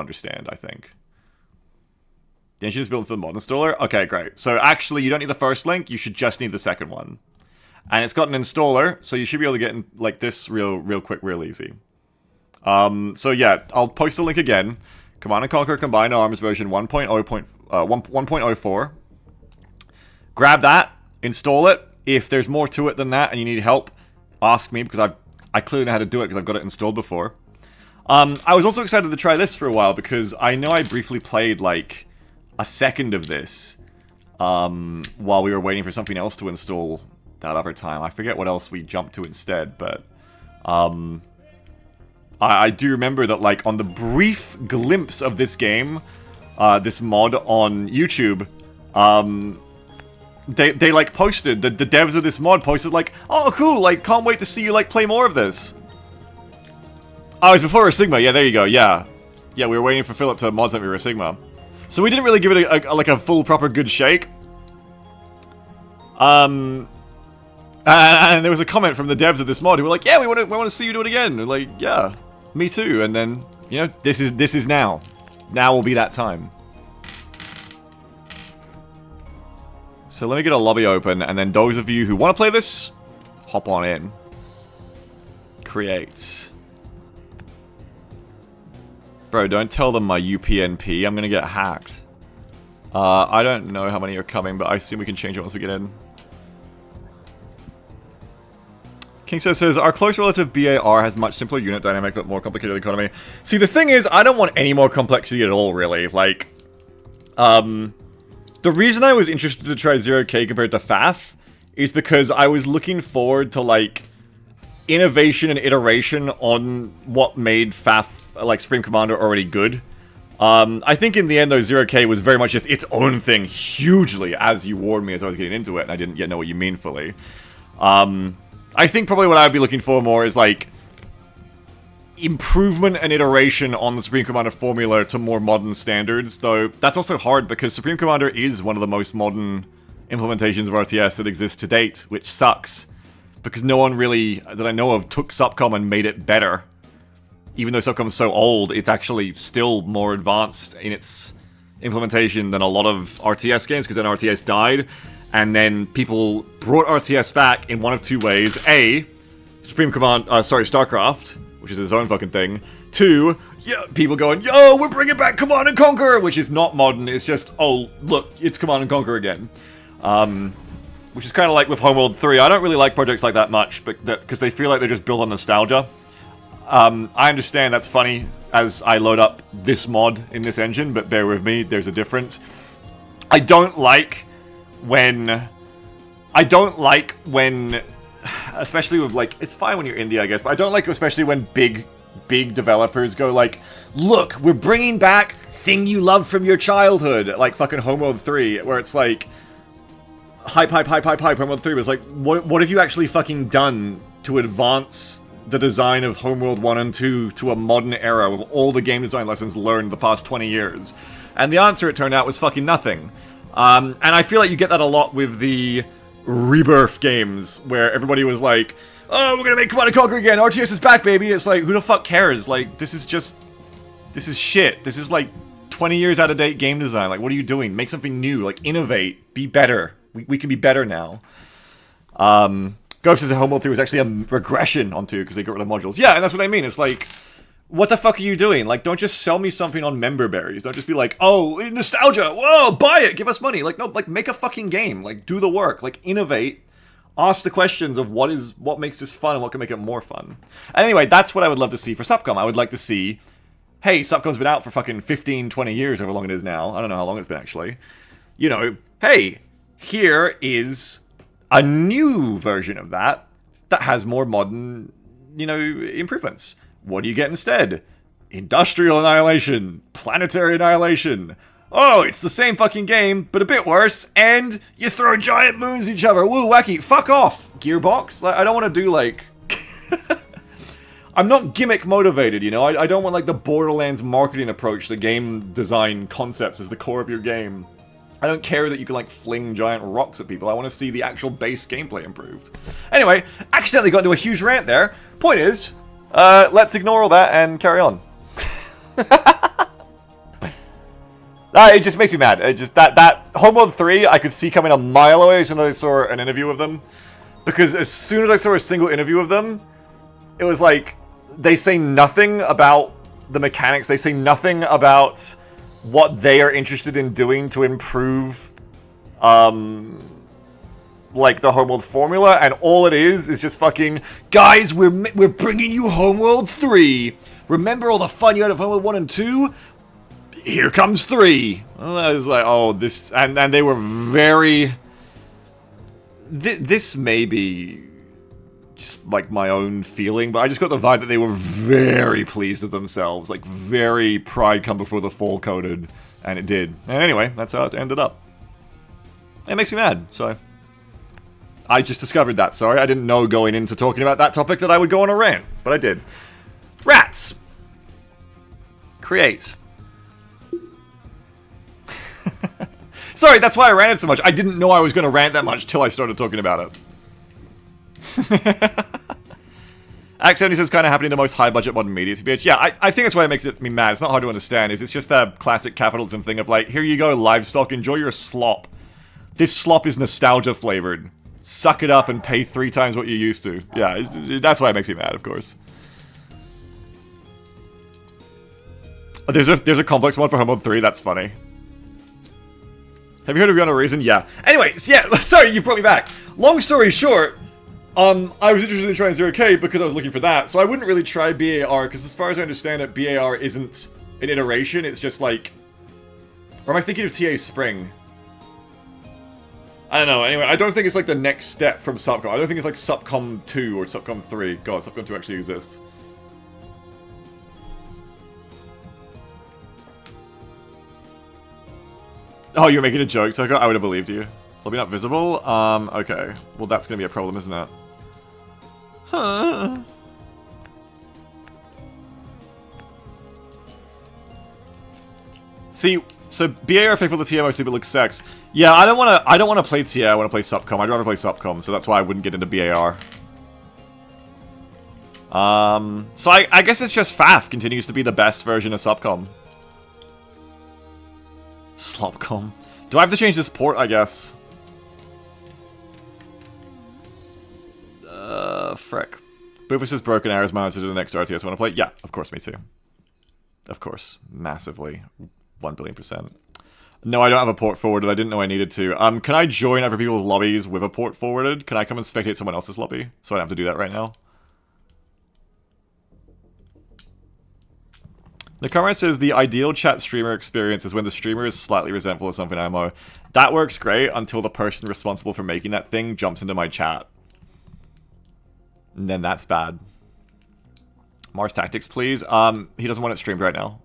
understand, I think. The engine is built into the mod installer? Okay, great. So actually, you don't need the first link, you should just need the second one. And it's got an installer, so you should be able to get in, like this real quick, real easy. So yeah, I'll post a link again. Command & Conquer Combined Arms version 1.04. Grab that, install it. If there's more to it than that and you need help, ask me, because I clearly know how to do it because I've got it installed before. I was also excited to try this for a while because I know I briefly played like a second of this while we were waiting for something else to install that other time. I forget what else we jumped to instead, but I do remember that, like, on the brief glimpse of this game, this mod on YouTube, they like posted, the devs of this mod posted like, oh cool, like, can't wait to see you like play more of this. Oh, it's before Sigma, yeah, there you go, yeah. Yeah, we were waiting for Philip to mod something for Sigma. So we didn't really give it like a full, proper good shake. And there was a comment from the devs of this mod who were like, yeah, we want to see you do it again. And like, yeah, me too. And then, you know, this is now. Now will be that time. So let me get a lobby open, and then those of you who want to play this, hop on in. Create. Bro, don't tell them my UPnP. I'm gonna get hacked. I don't know how many are coming, but I assume we can change it once we get in. King says, our close relative BAR has much simpler unit dynamic, but more complicated economy. See, the thing is, I don't want any more complexity at all, really. Like, the reason I was interested to try 0K compared to FAF is because I was looking forward to, like, innovation and iteration on what made FAF, like, Supreme Commander already good. I think in the end, though, 0K was very much just its own thing, hugely, as you warned me as I was getting into it, and I didn't yet know what you mean fully. I think probably what I'd be looking for more is, like, improvement and iteration on the Supreme Commander formula to more modern standards, though that's also hard because Supreme Commander is one of the most modern implementations of RTS that exists to date, which sucks. Because no one really, that I know of, took SUPCOM and made it better. Even though SUPCOM is so old, it's actually still more advanced in its implementation than a lot of RTS games, because then RTS died, and then people brought RTS back in one of two ways. A, StarCraft, which is its own fucking thing. Two, yeah, people going, yo, we're bringing back Command & Conquer, which is not modern, it's just, oh, look, it's Command & Conquer again. Which is kind of like with Homeworld 3. I don't really like projects like that much, because they feel like they're just built on nostalgia. I understand that's funny as I load up this mod in this engine, but bear with me, there's a difference. I don't like when, especially with, like, it's fine when you're indie, I guess, but I don't like especially when big developers go like, look, we're bringing back thing you love from your childhood, like fucking Homeworld 3, where it's like, hype, Homeworld 3 was like, what have you actually fucking done to advance the design of Homeworld 1 and 2 to a modern era with all the game design lessons learned the past 20 years? And the answer, it turned out, was fucking nothing. And I feel like you get that a lot with the Rebirth games, where everybody was like, oh, we're gonna make Command & Conquer again, RTS is back, baby! It's like, who the fuck cares? Like, this is shit. This is like 20 years out of date game design. Like, what are you doing? Make something new. Like, innovate. Be better. We can be better now. Ghost says Homeworld 3 was actually a regression on 2 because they got rid of modules. Yeah, and that's what I mean. It's like, what the fuck are you doing? Like, don't just sell me something on member berries. Don't just be like, oh, nostalgia. Whoa, buy it. Give us money. Like, no, like, make a fucking game. Like, do the work. Like, innovate. Ask the questions of what makes this fun and what can make it more fun. And anyway, that's what I would love to see for SUPCOM. I would like to see, hey, SUPCOM's been out for fucking 15, 20 years, however long it is now. I don't know how long it's been, actually. You know, hey, here is a new version of that has more modern, you know, improvements. What do you get instead? Industrial annihilation, planetary annihilation. Oh, it's the same fucking game, but a bit worse, and you throw giant moons at each other. Woo, wacky. Fuck off, Gearbox. Like, I don't want to do, like... I'm not gimmick motivated, you know? I don't want, like, the Borderlands marketing approach to game design concepts as the core of your game. I don't care that you can, like, fling giant rocks at people. I want to see the actual base gameplay improved. Anyway, accidentally got into a huge rant there. Point is, let's ignore all that and carry on. It just makes me mad. It just that Homeworld 3 I could see coming a mile away as soon as I saw an interview of them. Because as soon as I saw a single interview of them, it was like they say nothing about the mechanics. They say nothing about what they are interested in doing to improve like the Homeworld formula, and all it is just fucking, guys, we're bringing you Homeworld 3. Remember all the fun you had of Homeworld 1 and 2? Here comes 3. Well, I was like, oh, this, and they were very. This may be just like my own feeling, but I just got the vibe that they were very pleased with themselves, like very pride come before the fall coded, and it did. And anyway, that's how it ended up. It makes me mad, so. I just discovered that, sorry. I didn't know going into talking about that topic that I would go on a rant, but I did. Rats. Create. Sorry, that's why I ranted so much. I didn't know I was going to rant that much till I started talking about it. Act 70 says kind of happening to most high-budget modern media, TBH. Yeah, I think that's why it makes me mad. It's not hard to understand. It's just that classic capitalism thing of like, here you go, livestock, enjoy your slop. This slop is nostalgia-flavored. Suck it up and pay 3 times what you used to. Yeah, that's why it makes me mad, of course. There's a complex one for Homeworld 3, that's funny. Have you heard of Beyond a Reason? Yeah. Anyways, yeah, sorry, you brought me back. Long story short, I was interested in trying 0K because I was looking for that, so I wouldn't really try BAR, because as far as I understand it, BAR isn't an iteration, it's just like... Or am I thinking of TA Spring? I don't know, anyway, I don't think it's like the next step from Subcom. I don't think it's like Subcom 2 or Subcom 3. God, Subcom 2 actually exists. Oh, you're making a joke, Soko? I would have believed you. Lobby not visible? Okay. Well, that's gonna be a problem, isn't it? Huh. See, so BA are faithful to TA mostly, but looks sex. Yeah, I don't wanna play TA, I wanna play Subcom. I'd rather play Subcom, so that's why I wouldn't get into BAR. So I guess it's just FAF continues to be the best version of Subcom. Slopcom. Do I have to change this port, I guess? Frick. Boofus is broken, arrows minus to the next RTS I want to play. Yeah, of course, me too. Of course. Massively. 1 billion%. No, I don't have a port forwarded. I didn't know I needed to. Can I join other people's lobbies with a port forwarded? Can I come and spectate someone else's lobby? So I don't have to do that right now. Nakamura says the ideal chat streamer experience is when the streamer is slightly resentful of something IMO. That works great until the person responsible for making that thing jumps into my chat. And then that's bad. Mars Tactics, please. He doesn't want it streamed right now.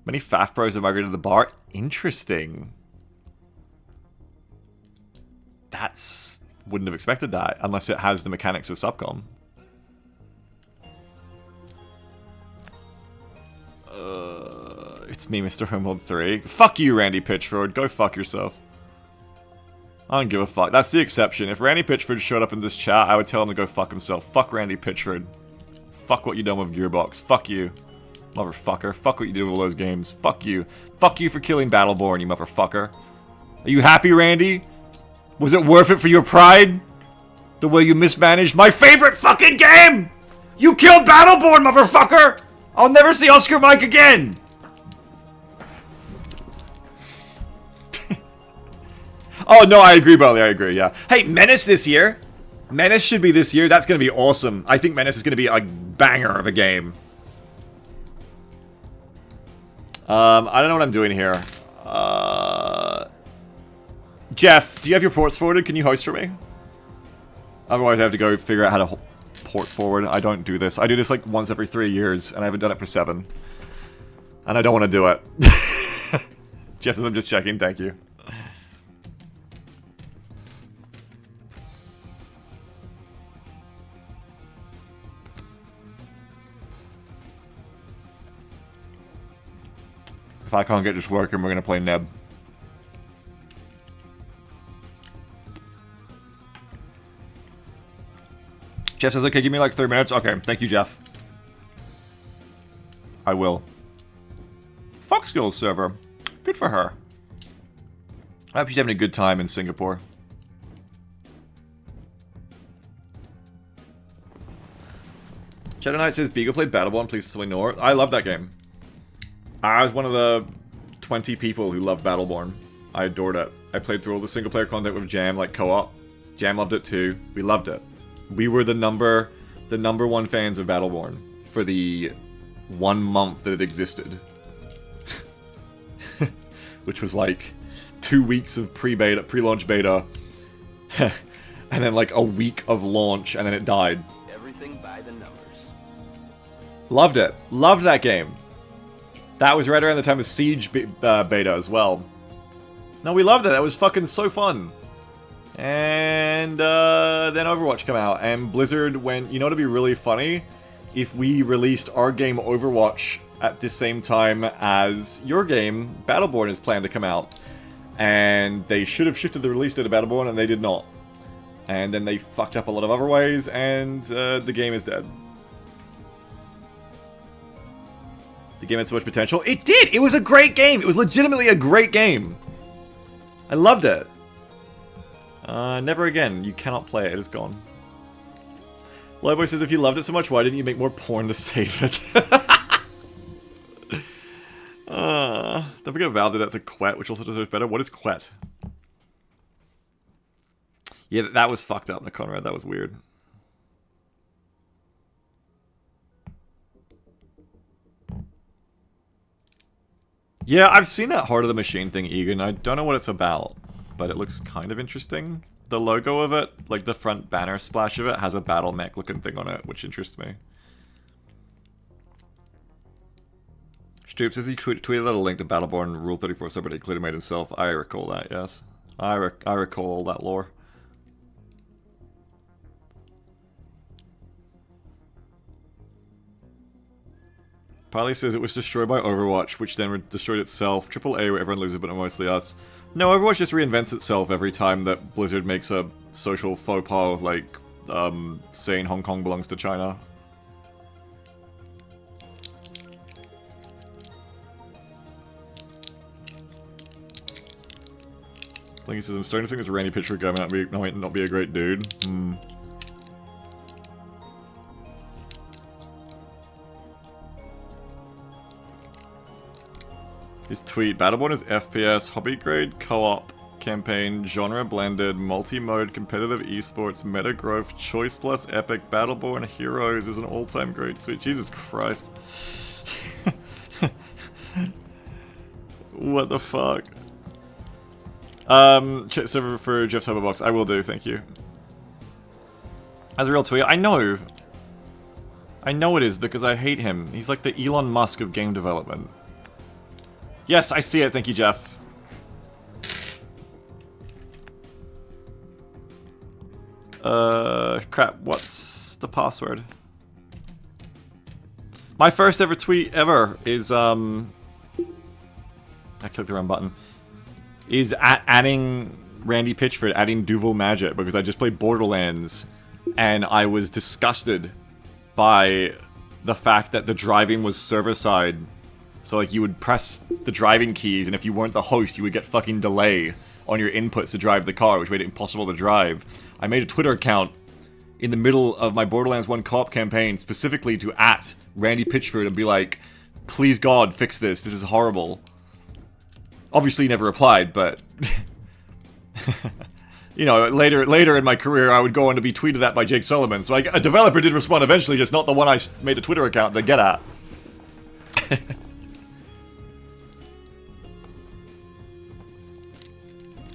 Many FAF bros have migrated to the bar. Interesting. That's... Wouldn't have expected that, unless it has the mechanics of Subcom. It's me, Mr. Homeworld 3. Fuck you, Randy Pitchford. Go fuck yourself. I don't give a fuck. That's the exception. If Randy Pitchford showed up in this chat, I would tell him to go fuck himself. Fuck Randy Pitchford. Fuck what you done with Gearbox. Fuck you. Motherfucker. Fuck what you did with all those games. Fuck you. Fuck you for killing Battleborn, you motherfucker. Are you happy, Randy? Was it worth it for your pride? The way you mismanaged my favorite fucking game? You killed Battleborn, motherfucker! I'll never see Oscar Mike again! Oh, no, I agree, Barley. I agree, yeah. Hey, Menace this year. Menace should be this year. That's going to be awesome. I think Menace is going to be a banger of a game. I don't know what I'm doing here. Jeff, do you have your ports forwarded? Can you host for me? Otherwise, I have to go figure out how to port forward. I don't do this. I do this like once every 3 years, and I haven't done it for 7. And I don't want to do it. Jeff says I'm just checking. Thank you. If I can't get this working, we're gonna play Neb. Jeff says, okay, give me like 3 minutes. Okay, thank you, Jeff. I will. Fox Girls server. Good for her. I hope she's having a good time in Singapore. Shadow Knight says, Beagle played Battleborn, please tell me no. I love that game. I was one of the 20 people who loved Battleborn. I adored it. I played through all the single player content with Jam, like co-op. Jam loved it too. We loved it. We were the number one fans of Battleborn for the 1 month that it existed. Which was like 2 weeks of pre-launch beta, and then like a week of launch, and then it died. Everything by the numbers. Loved it. Loved that game. That was right around the time of Siege beta as well. No, we loved it. That was fucking so fun. And then Overwatch came out, and Blizzard went, you know, it'd be really funny if we released our game Overwatch at the same time as your game Battleborn is planned to come out. And they should have shifted the release date of Battleborn, and they did not. And then they fucked up a lot of other ways, and the game is dead. The game had so much potential. It did! It was a great game! It was legitimately a great game! I loved it. Never again. You cannot play it. It is gone. Lowboy says, if you loved it so much, why didn't you make more porn to save it? Don't forget Val did that to Quet, which also deserves better. What is Quet? Yeah, that was fucked up, Conrad. That was weird. Yeah, I've seen that Heart of the Machine thing, Egan. I don't know what it's about, but it looks kind of interesting. The logo of it, like the front banner splash of it, has a battle mech looking thing on it, which interests me. Stoop says he tweeted out a link to Battleborn Rule 34 subreddit he clearly made himself. I recall that, yes. I recall all that lore. Piley says it was destroyed by Overwatch, which then destroyed itself. AAA where everyone loses, but mostly us. No, Overwatch just reinvents itself every time that Blizzard makes a social faux pas, like saying Hong Kong belongs to China. Blinky says, I'm starting to think this Randy Pitchford guy might not be a great dude. His tweet, Battleborn is FPS, hobby grade, co-op, campaign, genre blended, multi-mode, competitive esports, meta growth, choice plus epic, Battleborn Heroes is an all-time great tweet. Jesus Christ. What the fuck? Chat server for Jeff's Hoverbox. I will do, thank you. As a real tweet, I know. I know it is because I hate him. He's like the Elon Musk of game development. Yes, I see it. Thank you, Jeff. Crap. What's the password? My first ever tweet ever is, I clicked the wrong button. Is adding Randy Pitchford, adding Duval Magic, because I just played Borderlands, and I was disgusted by the fact that the driving was server-side. So, like, you would press the driving keys, and if you weren't the host, you would get fucking delay on your inputs to drive the car, which made it impossible to drive. I made a Twitter account in the middle of my Borderlands 1 co-op campaign, specifically to @Randy Pitchford and be like, please God, fix this. This is horrible. Obviously, he never replied, but... you know, later in my career, I would go on to be tweeted at by Jake Sullivan. So a developer did respond eventually, just not the one I made a Twitter account to get at.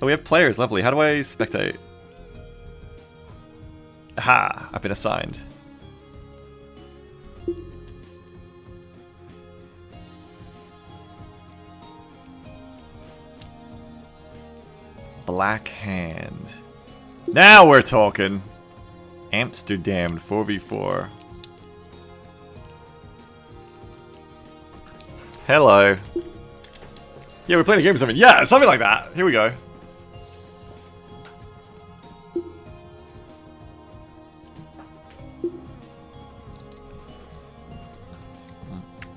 Oh, we have players, lovely. How do I spectate? Aha, I've been assigned. Black Hand. Now we're talking. Amsterdam 4v4. Hello. Yeah, we're playing a game or something. Yeah, something like that. Here we go.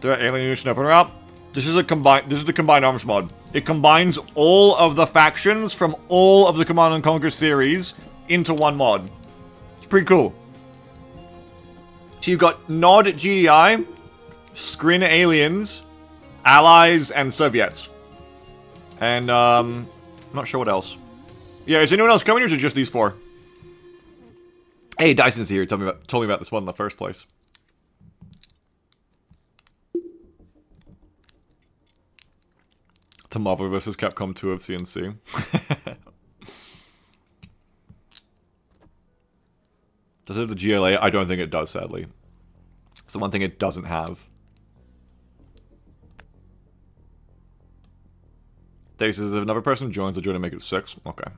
Do I alien open up? This is the combined arms mod. It combines all of the factions from all of the Command & Conquer series into one mod. It's pretty cool. So you've got Nod GDI, Skrin aliens, allies, and Soviets. And, I'm not sure what else. Yeah, is anyone else coming, or is it just these 4? Hey, Dyson's here. Told me about this one in the first place. To Marvel vs. Capcom 2 of CNC. Does it have the GLA? I don't think it does, sadly. It's the one thing it doesn't have. Dave says if another person joins, the join to make it 6. Okay.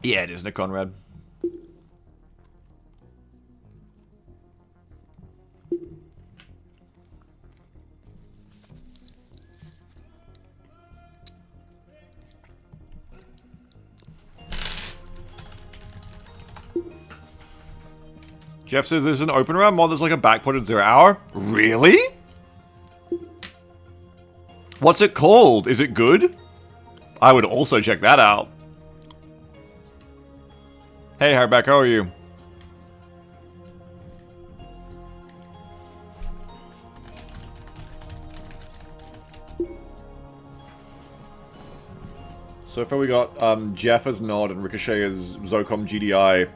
Yeah, it is, Nick Conrad. Jeff says there's an OpenRA mod that's like a backported 0 hour. Really? What's it called? Is it good? I would also check that out. Hey, Hardback, how are you? So far we got Jeff as Nod and Ricochet as Zocom GDI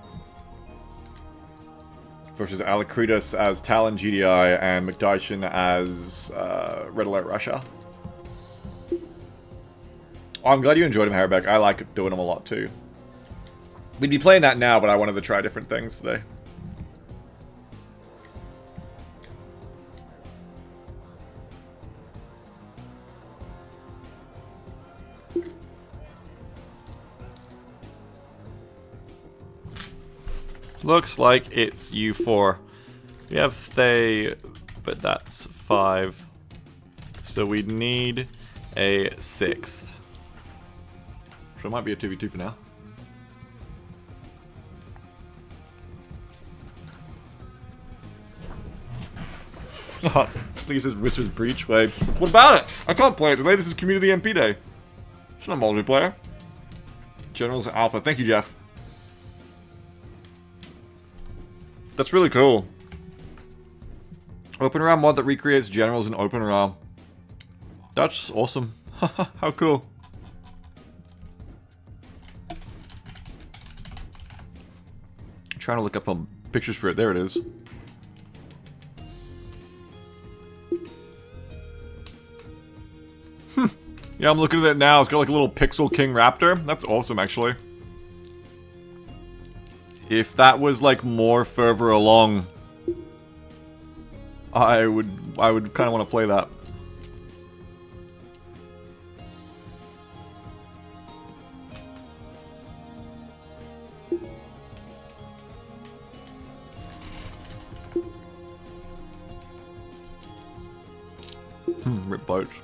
versus Alacritus as Talon GDI and McDyson as Red Alert Russia. Oh, I'm glad you enjoyed him, Hardback. I like doing them a lot too. We'd be playing that now, but I wanted to try different things today. Looks like it's U4. We have Thay, but that's 5. So we'd need a 6th. So it might be a 2v2 for now. Oh, please says Whisper's Breach. Wait, what about it? I can't play it today. This is Community MP Day. It's not multiplayer. Generals Alpha. Thank you, Jeff. That's really cool. OpenRA mod that recreates generals in OpenRA. That's awesome. How cool. I'm trying to look up some pictures for it. There it is. Yeah, I'm looking at it now. It's got like a little Pixel King Raptor. That's awesome, actually. If that was like more further along, I would kind of want to play that. Rip boats.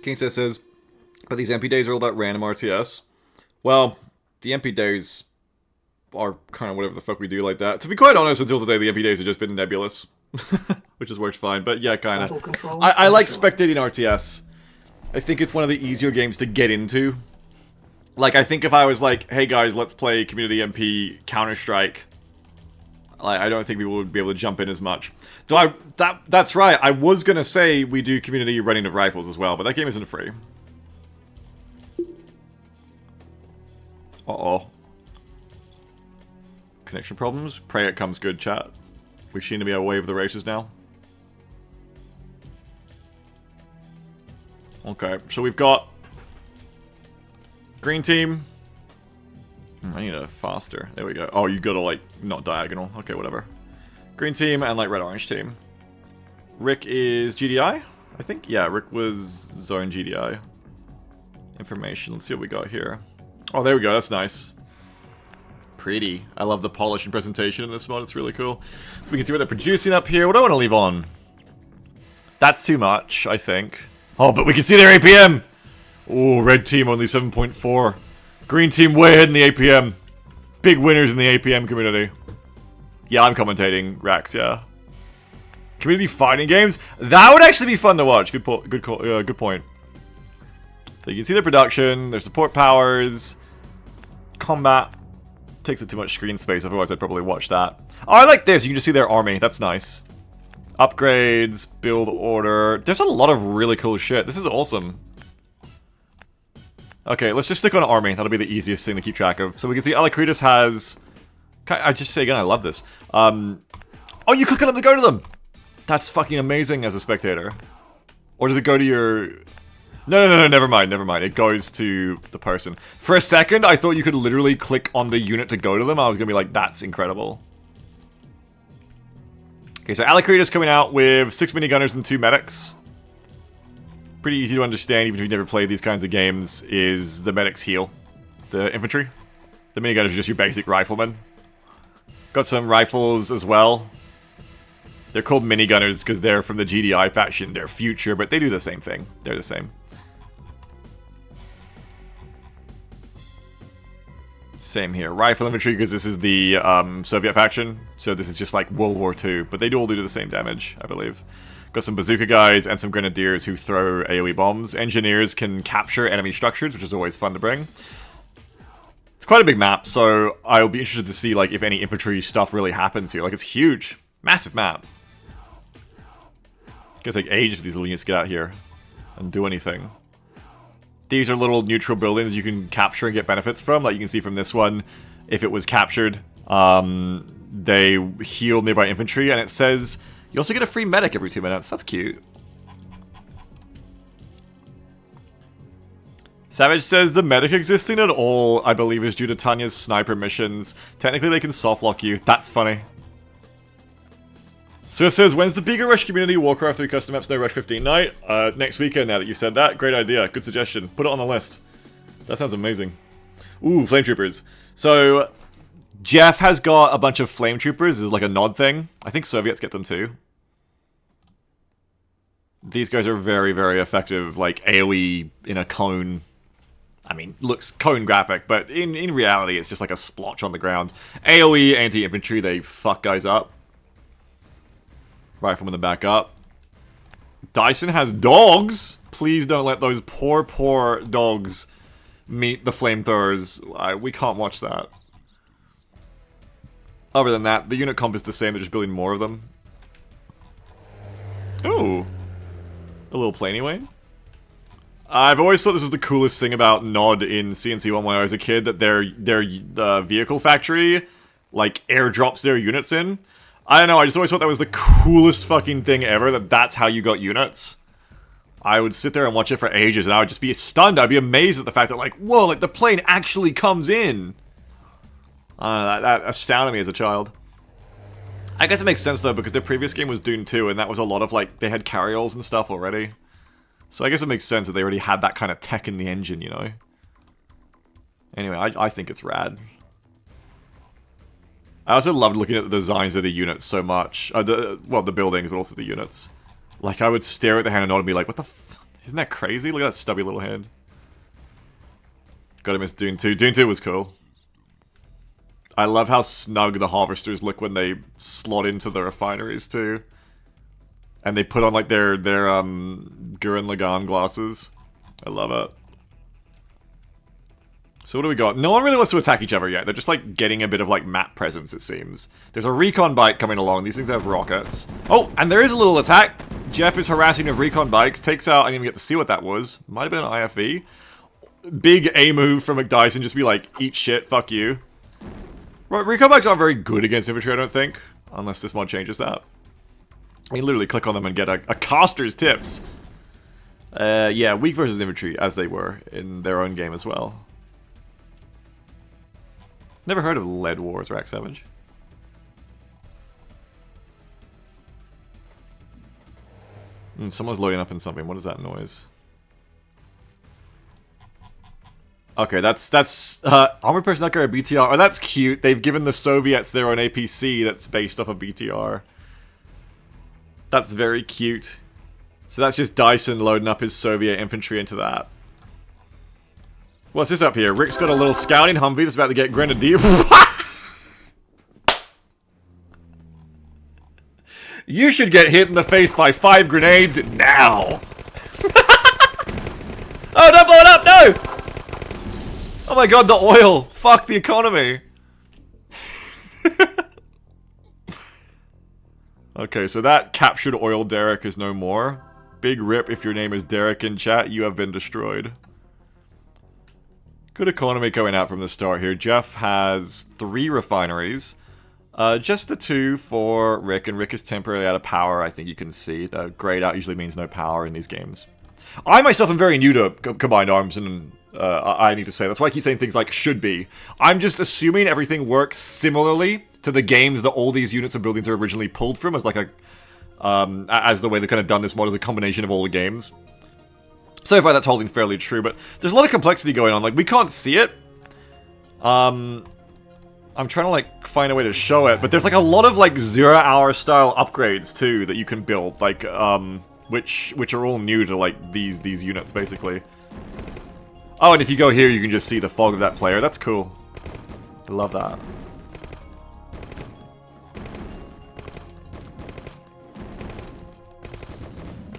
King says, but these MP days are all about random RTS. Well, the MP days are kind of whatever the fuck we do like that. To be quite honest, until today, the MP days have just been nebulous. Which has worked fine, but yeah, kind of. I like spectating RTS. I think it's one of the easier games to get into. Like, I think if I was like, hey guys, let's play Community MP Counter-Strike, like, I don't think people would be able to jump in as much. Though that's right, I was gonna say we do Community Running of Rifles as well, but that game isn't free. Uh-oh. Connection problems? Pray it comes good, chat. We seem to be away with the races now. Okay, so we've got Green team. I need a faster. There we go. Oh, you gotta, like, not diagonal. Okay, whatever. Green team and, like, red-orange team. Rick is GDI, I think? Yeah, Rick was zone GDI. Information. Let's see what we got here. Oh, there we go. That's nice. Pretty. I love the polish and presentation in this mod. It's really cool. We can see what they're producing up here. What do I want to leave on? That's too much, I think. Oh, but we can see their APM! Oh, red team only 7.4. Green team way ahead in the APM. Big winners in the APM community. Yeah, I'm commentating Rax, yeah. Community fighting games? That would actually be fun to watch. Good point. So you can see their production, their support powers, combat. Takes up too much screen space, otherwise I'd probably watch that. Oh, I like this. You can just see their army. That's nice. Upgrades, build order. There's a lot of really cool shit. This is awesome. Okay, let's just stick on army. That'll be the easiest thing to keep track of. So we can see Alacritus has... Can I just say again, I love this. Oh, you click on them to go to them! That's fucking amazing as a spectator. Or does it go to your... No, never mind. It goes to the person. For a second, I thought you could literally click on the unit to go to them. I was gonna be like, that's incredible. Okay, so Alacritus coming out with 6 minigunners and 2 medics. Pretty easy to understand, even if you've never played these kinds of games, is the medics heal the infantry. The minigunners are just your basic riflemen. Got some rifles as well. They're called minigunners because they're from the GDI faction. They're future, but they do the same thing. They're the same. Same here. Rifle infantry because this is the Soviet faction. So this is just like World War II. But they all do the same damage, I believe. Got some bazooka guys and some grenadiers who throw AoE bombs. Engineers can capture enemy structures, which is always fun to bring. It's quite a big map, so I'll be interested to see like if any infantry stuff really happens here. Like it's huge. Massive map. It's gonna take ages for these little units to get out here and do anything. These are little neutral buildings you can capture and get benefits from. Like you can see from this one, if it was captured, they heal nearby infantry, and it says you also get a free medic every 2 minutes. That's cute. Savage says the medic existing at all, I believe, is due to Tanya's sniper missions. Technically, they can softlock you. That's funny. So it says, when's the bigger Rush community Warcraft 3 custom maps No Rush 15 night? Next weekend, now that you said that. Great idea. Good suggestion. Put it on the list. That sounds amazing. Ooh, Flame Troopers. So, Jeff has got a bunch of Flame Troopers as like a nod thing. I think Soviets get them too. These guys are very, very effective, like AoE in a cone. I mean, looks cone graphic, but in reality, it's just like a splotch on the ground. AoE anti-infantry, they fuck guys up. Rifleman to back up. Dyson has dogs! Please don't let those poor, poor dogs meet the flamethrowers. We can't watch that. Other than that, the unit comp is the same, they're just building more of them. Ooh. A little planey Wayne. I've always thought this was the coolest thing about Nod in CNC1 when I was a kid, that their vehicle factory, like, airdrops their units in. I don't know, I just always thought that was the coolest fucking thing ever, that's how you got units. I would sit there and watch it for ages, and I would just be stunned. I'd be amazed at the fact that, like, whoa, like, the plane actually comes in. That astounded me as a child. I guess it makes sense, though, because their previous game was Dune 2, and that was a lot of, like, they had carryalls and stuff already. So I guess it makes sense that they already had that kind of tech in the engine, you know? Anyway, I think it's rad. I also loved looking at the designs of the units so much. Well, the buildings, but also the units. Like, I would stare at the hand and not be like, what the f... Isn't that crazy? Look at that stubby little hand. Gotta miss Dune 2. Dune 2 was cool. I love how snug the harvesters look when they slot into the refineries, too. And they put on, like, their Gurren Lagann glasses. I love it. So what do we got? No one really wants to attack each other yet. They're just, like, getting a bit of, like, map presence, it seems. There's a recon bike coming along. These things have rockets. Oh, and there is a little attack. Jeff is harassing of recon bikes. Takes out... I didn't even get to see what that was. Might have been an IFE. Big A move from McDyson. Just be like, eat shit, fuck you. Right, recon bikes aren't very good against infantry, I don't think. Unless this mod changes that. You literally click on them and get a caster's tips. Yeah, weak versus infantry, as they were in their own game as well. Never heard of Lead Wars, Rack Savage. Someone's loading up in something. What is that noise? Okay, that's Armored Personnel Carrier BTR. Oh, that's cute. They've given the Soviets their own APC that's based off of BTR. That's very cute. So that's just Dyson loading up his Soviet infantry into that. What's this up here? Rick's got a little scouting Humvee that's about to get grenadier. You should get hit in the face by 5 grenades now. Oh, don't blow it up! No! Oh my god, the oil! Fuck the economy! Okay, so that captured oil Derek is no more. Big rip if your name is Derek in chat, you have been destroyed. Good economy going out from the start here. Jeff has 3 refineries. Just the 2 for Rick, and Rick is temporarily out of power, I think you can see. The grayed out usually means no power in these games. I myself am very new to Combined Arms, and I need to say. That's why I keep saying things like should be. I'm just assuming everything works similarly to the games that all these units and buildings are originally pulled from, as like a, as the way they've kind of done this mod as a combination of all the games. So far that's holding fairly true, but there's a lot of complexity going on. Like, we can't see it. I'm trying to like find a way to show it, but there's like a lot of like 0-hour style upgrades too that you can build, like which are all new to like these units basically. Oh, and if you go here, you can just see the fog of that player. That's cool. I love that.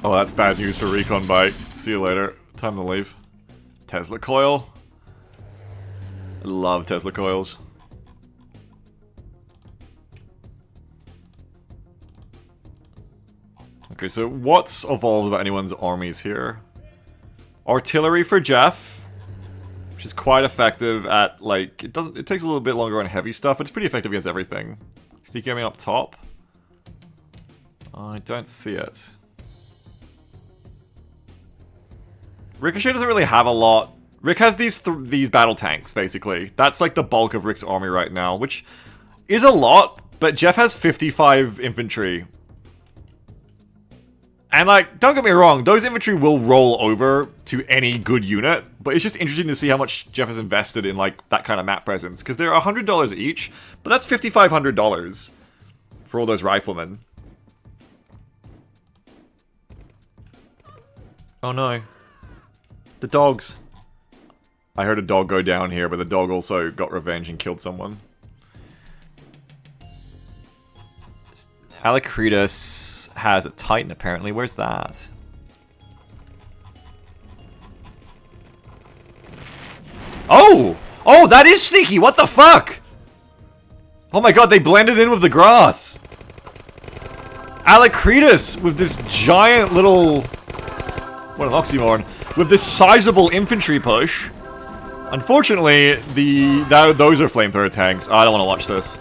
Oh, that's bad news for Recon Bite. See you later. Time to leave. Tesla coil. I love Tesla coils. Okay, so what's evolved about anyone's armies here? Artillery for Jeff, which is quite effective at, like, it takes a little bit longer on heavy stuff, but it's pretty effective against everything. Sneaky enemy up top. I don't see it. Ricochet doesn't really have a lot. Rick has these battle tanks, basically. That's like the bulk of Rick's army right now, which is a lot, but Jeff has 55 infantry. And like, don't get me wrong, those infantry will roll over to any good unit, but it's just interesting to see how much Jeff has invested in like that kind of map presence, because they're $100 each, but that's $5,500 for all those riflemen. Oh no. The dogs. I heard a dog go down here, but the dog also got revenge and killed someone. Alacritus has a Titan, apparently. Where's that? Oh! Oh, that is sneaky! What the fuck? Oh my god, they blended in with the grass! Alacritus with this giant little... What an oxymoron. With this sizable infantry push. Unfortunately, those are flamethrower tanks. Oh, I don't want to watch this.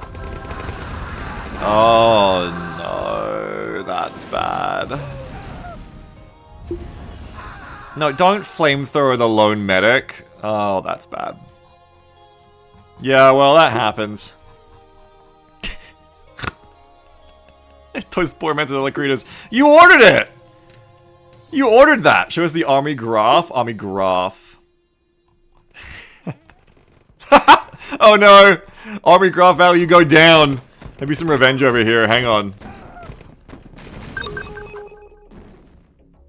Oh no, that's bad. No, don't flamethrower the lone medic. Oh, that's bad. Yeah, well, that happens. Those poor mental Alacritus. You ordered it! You ordered that! Show us the army graph. Army graph. Oh no! Army graph value go down. Maybe some revenge over here. Hang on.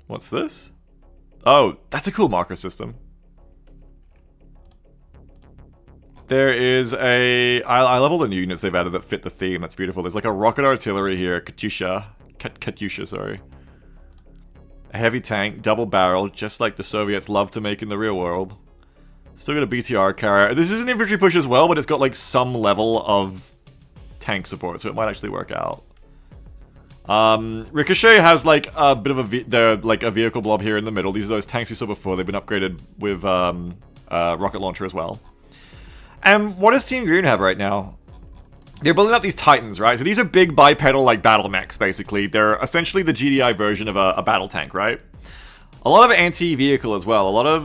What's this? Oh, that's a cool marker system. There is a... I love all the new units they've added that fit the theme. That's beautiful. There's like a rocket artillery here. Katyusha. Katyusha, sorry. A heavy tank, double barrel, just like the Soviets love to make in the real world. Still got a BTR carrier. This is an infantry push as well, but it's got like some level of tank support, so it might actually work out. Ricochet has like a bit of a vehicle blob here in the middle. These are those tanks we saw before. They've been upgraded with rocket launcher as well. And what does Team Green have right now? They're building up these Titans, right? So these are big bipedal, like, battle mechs, basically. They're essentially the GDI version of a battle tank, right? A lot of anti-vehicle as well. A lot of,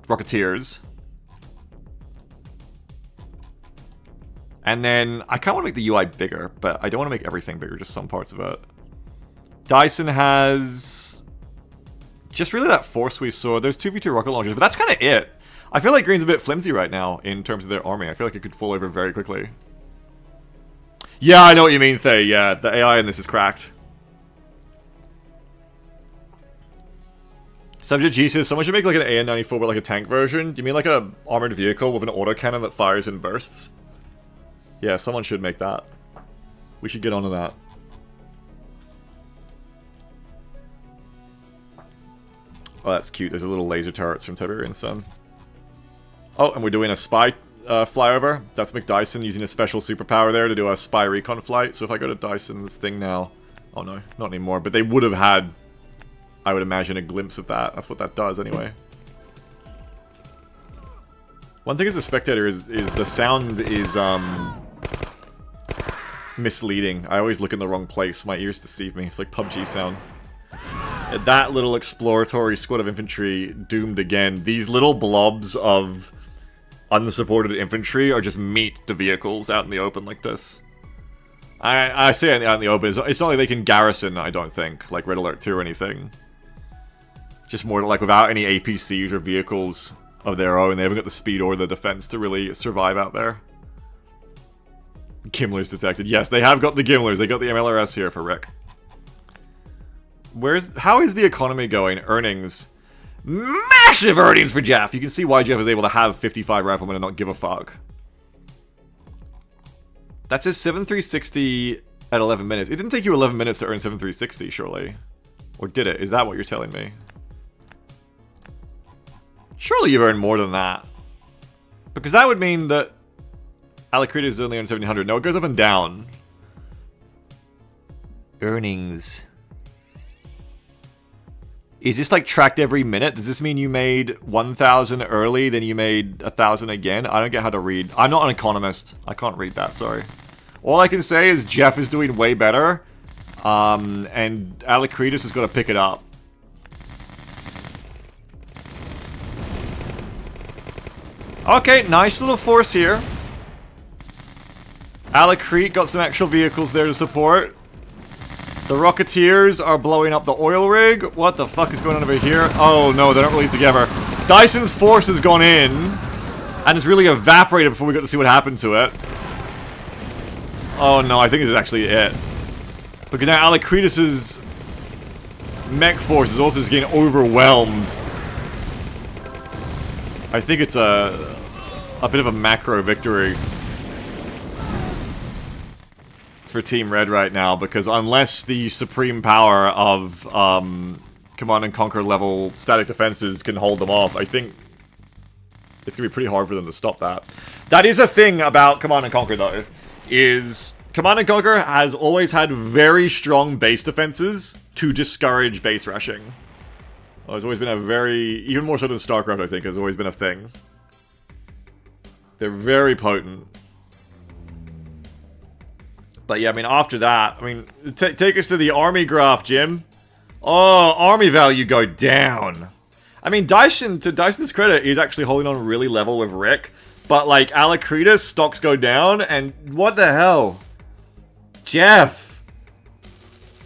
rocketeers. And then I kind of want to make the UI bigger, but I don't want to make everything bigger, just some parts of it. Dyson has just really that force we saw. There's 2v2 rocket launchers, but that's kind of it. I feel like Green's a bit flimsy right now in terms of their army. I feel like it could fall over very quickly. Yeah, I know what you mean, Thay. Yeah, the AI in this is cracked. Subject G says, someone should make like an AN-94 with like a tank version. Do you mean like a armored vehicle with an autocannon that fires in bursts? Yeah, someone should make that. We should get onto that. Oh, that's cute. There's a little laser turrets from Tiberian Sun. Oh, and we're doing a spy flyover. That's McDyson using a special superpower there to do a spy recon flight. So if I go to Dyson's thing now... Oh no, not anymore. But they would have had, I would imagine, a glimpse of that. That's what that does anyway. One thing as a spectator is the sound is misleading. I always look in the wrong place. My ears deceive me. It's like PUBG sound. That little exploratory squad of infantry doomed again. These little blobs of unsupported infantry are just meat to vehicles out in the open like this. I say out in the open. It's not like they can garrison, I don't think, like Red Alert 2 or anything. Just more like without any APCs or vehicles of their own. They haven't got the speed or the defense to really survive out there. Gimlers detected. Yes, they have got the Gimlers. They got the MLRS here for Rick. How is the economy going? Earnings. Massive earnings for Jeff! You can see why Jeff is able to have 55 riflemen and not give a fuck. That says 7360 at 11 minutes. It didn't take you 11 minutes to earn 7360, surely. Or did it? Is that what you're telling me? Surely you've earned more than that. Because that would mean that Alacritas is only on 1700. No, it goes up and down. Earnings. Is this like tracked every minute? Does this mean you made 1,000 early, then you made 1,000 again? I don't get how to read. I'm not an economist. I can't read that, sorry. All I can say is Jeff is doing way better. And Alacritas has got to pick it up. Okay, nice little force here. Alacrete got some actual vehicles there to support. The Rocketeers are blowing up the oil rig. What the fuck is going on over here? Oh no, they're not really together. Dyson's force has gone in and it's really evaporated before we got to see what happened to it. Oh no, I think this is actually it. Because now Alacretus's mech force is also just getting overwhelmed. I think it's a bit of a macro victory for Team Red right now, because unless the supreme power of Command and Conquer level static defenses can hold them off, I think it's going to be pretty hard for them to stop that. That is a thing about Command and Conquer, though, is Command and Conquer has always had very strong base defenses to discourage base rushing. Well, it's always been a very, even more so than StarCraft, I think, has always been a thing. They're very potent. But yeah, I mean, after that, I mean, take us to the army graph, Jim. Oh, army value go down. I mean, Dyson, to Dyson's credit, he's actually holding on really level with Rick. But, like, Alacritas, stocks go down, and what the hell? Jeff.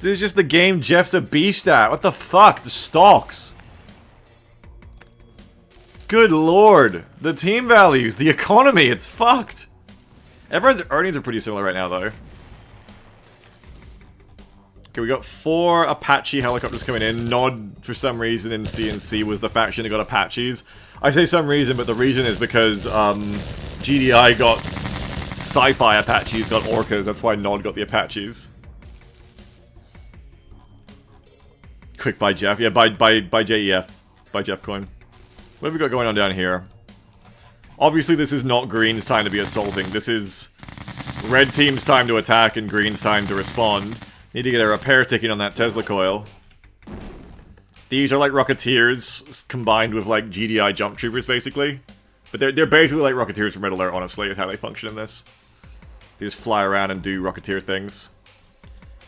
This is just the game Jeff's a beast at. What the fuck? The stocks. Good lord. The team values, the economy, it's fucked. Everyone's earnings are pretty similar right now, though. Okay, we got 4 Apache helicopters coming in. Nod, for some reason, in CNC was the faction that got Apaches. I say some reason, but the reason is because GDI got sci-fi Apaches, got Orcas. That's why Nod got the Apaches. Quick by Jeff. Yeah, by JEF. By Jeff Coin. What have we got going on down here? Obviously, this is not Green's time to be assaulting. This is Red Team's time to attack and Green's time to respond. Need to get a repair ticket on that Tesla coil. These are like Rocketeers combined with like GDI jump troopers, basically. But they're basically like Rocketeers from Red Alert, honestly, is how they function in this. They just fly around and do Rocketeer things.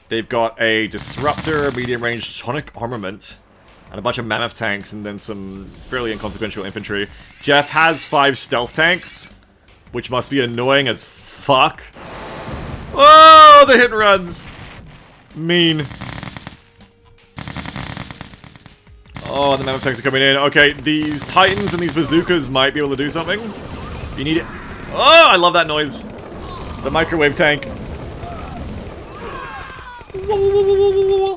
They've got a Disruptor, medium-range sonic armament, and a bunch of mammoth tanks, and then some fairly inconsequential infantry. Jeff has 5 stealth tanks, which must be annoying as fuck? Oh, the hit and runs! Mean. Oh, the mammoth tanks are coming in. Okay, these titans and these bazookas might be able to do something. You need it. Oh, I love that noise. The microwave tank. Whoa, whoa, whoa, whoa, whoa.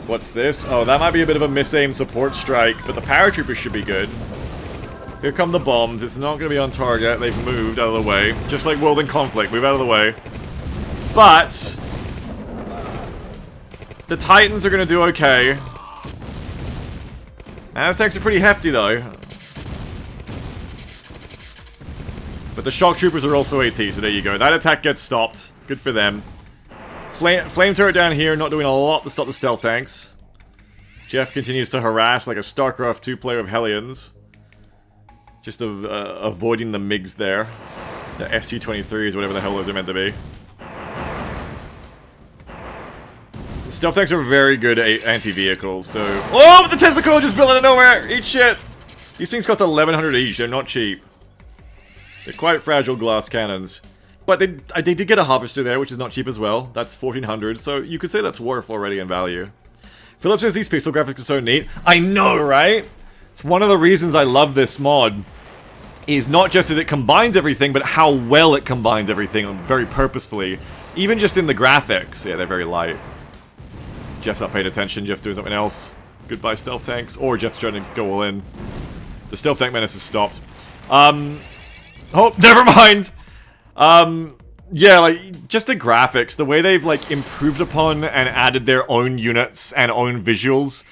What's this? Oh, that might be a bit of a misaim support strike, but the paratroopers should be good. Here come the bombs. It's not going to be on target. They've moved out of the way. Just like World in Conflict. Move out of the way. But the Titans are going to do okay. And the tanks are pretty hefty, though. But the shock troopers are also AT, so there you go. That attack gets stopped. Good for them. Flame turret down here, not doing a lot to stop the stealth tanks. Jeff continues to harass like a StarCraft 2 player of Hellions. Just avoiding the MiGs there. The SU-23s, whatever the hell those are meant to be. Stealth tanks are very good anti-vehicles, so... Oh, but the Tesla code just built out of nowhere! Eat shit! These things cost 1,100 each, they're not cheap. They're quite fragile glass cannons. But they did get a harvester there, which is not cheap as well. That's 1,400, so you could say that's worth already in value. Philip says these pixel graphics are so neat. I know, right? It's one of the reasons I love this mod. Is not just that it combines everything, but how well it combines everything very purposefully. Even just in the graphics. Yeah, they're very light. Jeff's not paying attention. Jeff's doing something else. Goodbye, stealth tanks. Or Jeff's trying to go all in. The stealth tank menace has stopped. Oh, never mind! Yeah, like, just the graphics, the way they've, like, improved upon and added their own units and own visuals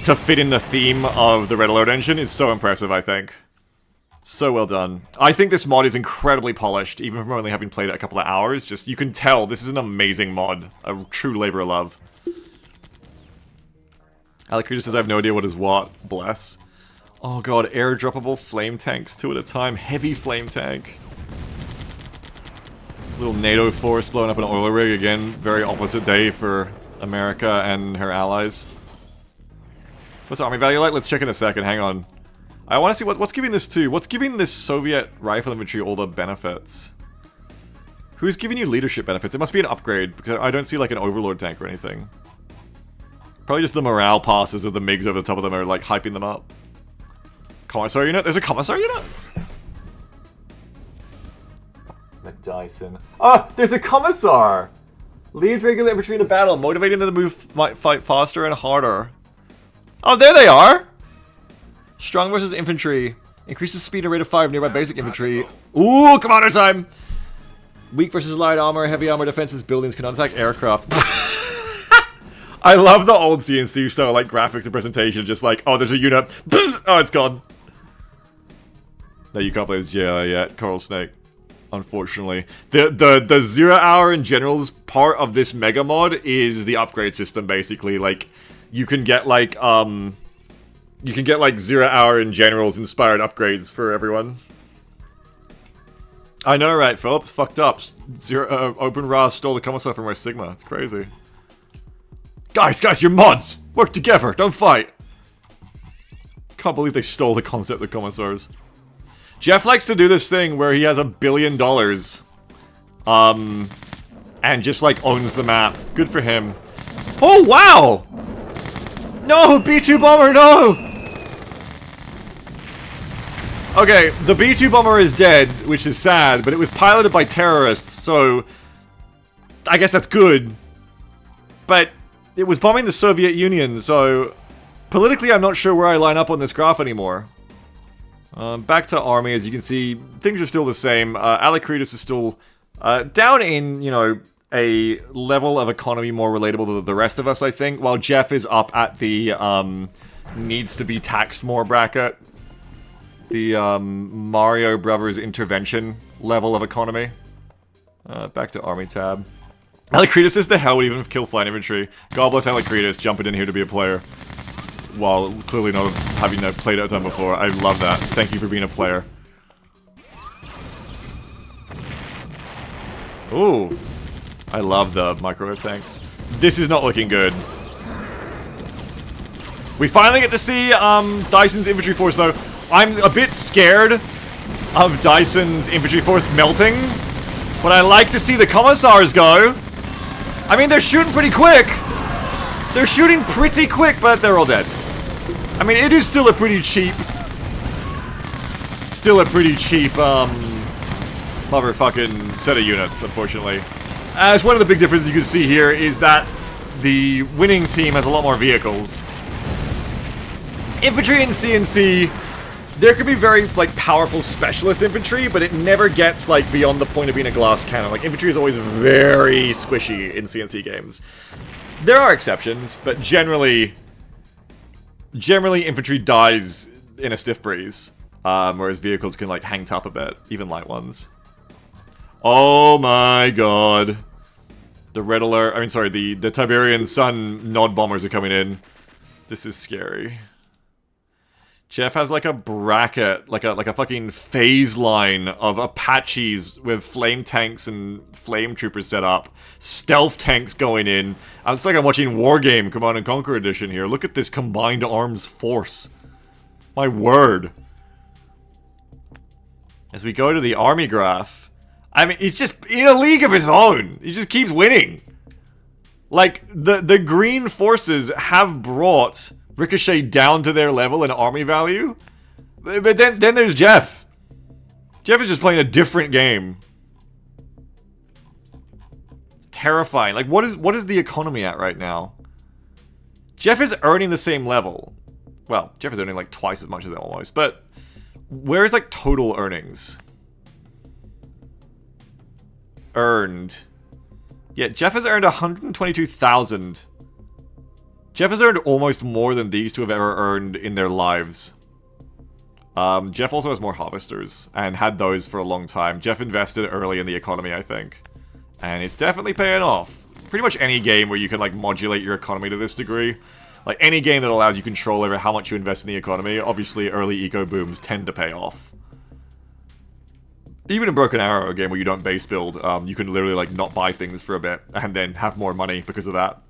to fit in the theme of the Red Alert engine is so impressive, I think. So well done. I think this mod is incredibly polished, even from only having played it a couple of hours. Just, you can tell this is an amazing mod. A true labor of love. Alacrita says I have no idea what is what. Bless. Oh god, airdroppable flame tanks, 2 at a time. Heavy flame tank. Little NATO force blowing up an oil rig again. Very opposite day for America and her allies. What's the army value like? Let's check in a second, hang on. I want to see what's giving this to. What's giving this Soviet rifle infantry all the benefits? Who's giving you leadership benefits? It must be an upgrade, because I don't see like an overlord tank or anything. Probably just the morale passes of the MiGs over the top of them are like hyping them up. Commissar unit? There's a commissar unit? Dyson. Ah, there's a commissar! Leads regular infantry into battle, motivating them to fight faster and harder. Oh, there they are! Strong versus infantry. Increases speed and rate of fire of nearby basic infantry. Ooh, commander time! Weak versus light armor, heavy armor defenses, buildings cannot attack aircraft. I love the old CNC style, like, graphics and presentation, just like, oh, there's a unit. Oh, it's gone. No, you can't play as JLA yet, Coral Snake. Unfortunately. The 0 hour in generals part of this mega mod is the upgrade system, basically. Like, you can get like 0 hour in generals inspired upgrades for everyone. I know, right? Philip's fucked up. OpenRA stole the commissar from West Sigma. It's crazy. Guys, you're mods! Work together, don't fight! Can't believe they stole the concept of commissars. Jeff likes to do this thing where he has $1 billion. And just, like, owns the map. Good for him. Oh, wow! No, B-2 bomber, no! Okay, the B-2 bomber is dead, which is sad, but it was piloted by terrorists, so... I guess that's good. But it was bombing the Soviet Union, so... Politically, I'm not sure where I line up on this graph anymore. Back to army, as you can see, things are still the same. Alacritus is still down in, you know, a level of economy more relatable to the rest of us, I think, while Jeff is up at the needs to be taxed more bracket. The Mario Brothers intervention level of economy. Back to army tab. Alacritus is the hell would even kill flight infantry. God bless Alacritus jumping in here to be a player. While clearly not having played it a ton before. I love that. Thank you for being a player. Ooh. I love the microwave tanks. This is not looking good. We finally get to see Dyson's infantry force though. I'm a bit scared of Dyson's infantry force melting, but I like to see the commissars go. I mean, they're shooting pretty quick. They're shooting pretty quick, but they're all dead. I mean, it is still a pretty cheap... motherfucking set of units, unfortunately. As one of the big differences you can see here is that the winning team has a lot more vehicles. Infantry and CNC, there could be very, like, powerful specialist infantry, but it never gets, like, beyond the point of being a glass cannon. Like, infantry is always very squishy in CNC games. There are exceptions, but generally infantry dies in a stiff breeze. Whereas vehicles can, like, hang tough a bit, even light ones. Oh my god. The Red Alert, I mean, sorry, the Tiberian Sun Nod bombers are coming in. This is scary. Jeff has, like, a bracket, like a fucking phase line of Apaches with flame tanks and flame troopers set up. Stealth tanks going in. It's like I'm watching Wargame Command and Conquer Edition here. Look at this combined arms force. My word. As we go to the army graph, I mean, he's just in a league of his own. He just keeps winning. Like, the green forces have brought Ricochet down to their level in army value. But then there's Jeff. Jeff is just playing a different game. It's terrifying. Like, what is the economy at right now? Jeff is earning the same level. Well, Jeff is earning like twice as much as it almost, but where's like total earnings? Earned. Yeah, Jeff has earned 122,000. Jeff has earned almost more than these two have ever earned in their lives. Jeff also has more harvesters, and had those for a long time. Jeff invested early in the economy, I think. And it's definitely paying off. Pretty much any game where you can, like, modulate your economy to this degree. Like, any game that allows you control over how much you invest in the economy, obviously early eco booms tend to pay off. Even in Broken Arrow, a game where you don't base build, you can literally, like, not buy things for a bit, and then have more money because of that.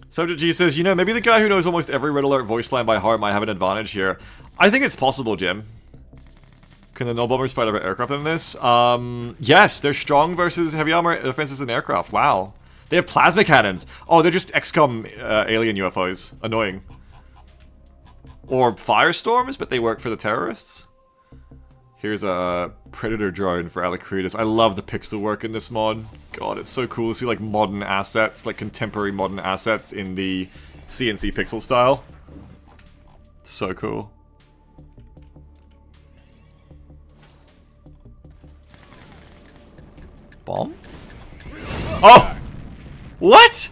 Subject G says, you know, maybe the guy who knows almost every Red Alert voice line by heart might have an advantage here. I think it's possible, Jim. Can the Null Bombers fight over aircraft in this? Yes, they're strong versus heavy armor defenses and aircraft. Wow. They have plasma cannons. Oh, they're just XCOM alien UFOs. Annoying. Or firestorms, but they work for the terrorists. Here's a Predator drone for Alacretus. I love the pixel work in this mod. God, it's so cool to see, like, modern assets, like contemporary modern assets in the CNC pixel style. So cool. Bomb? Oh! What?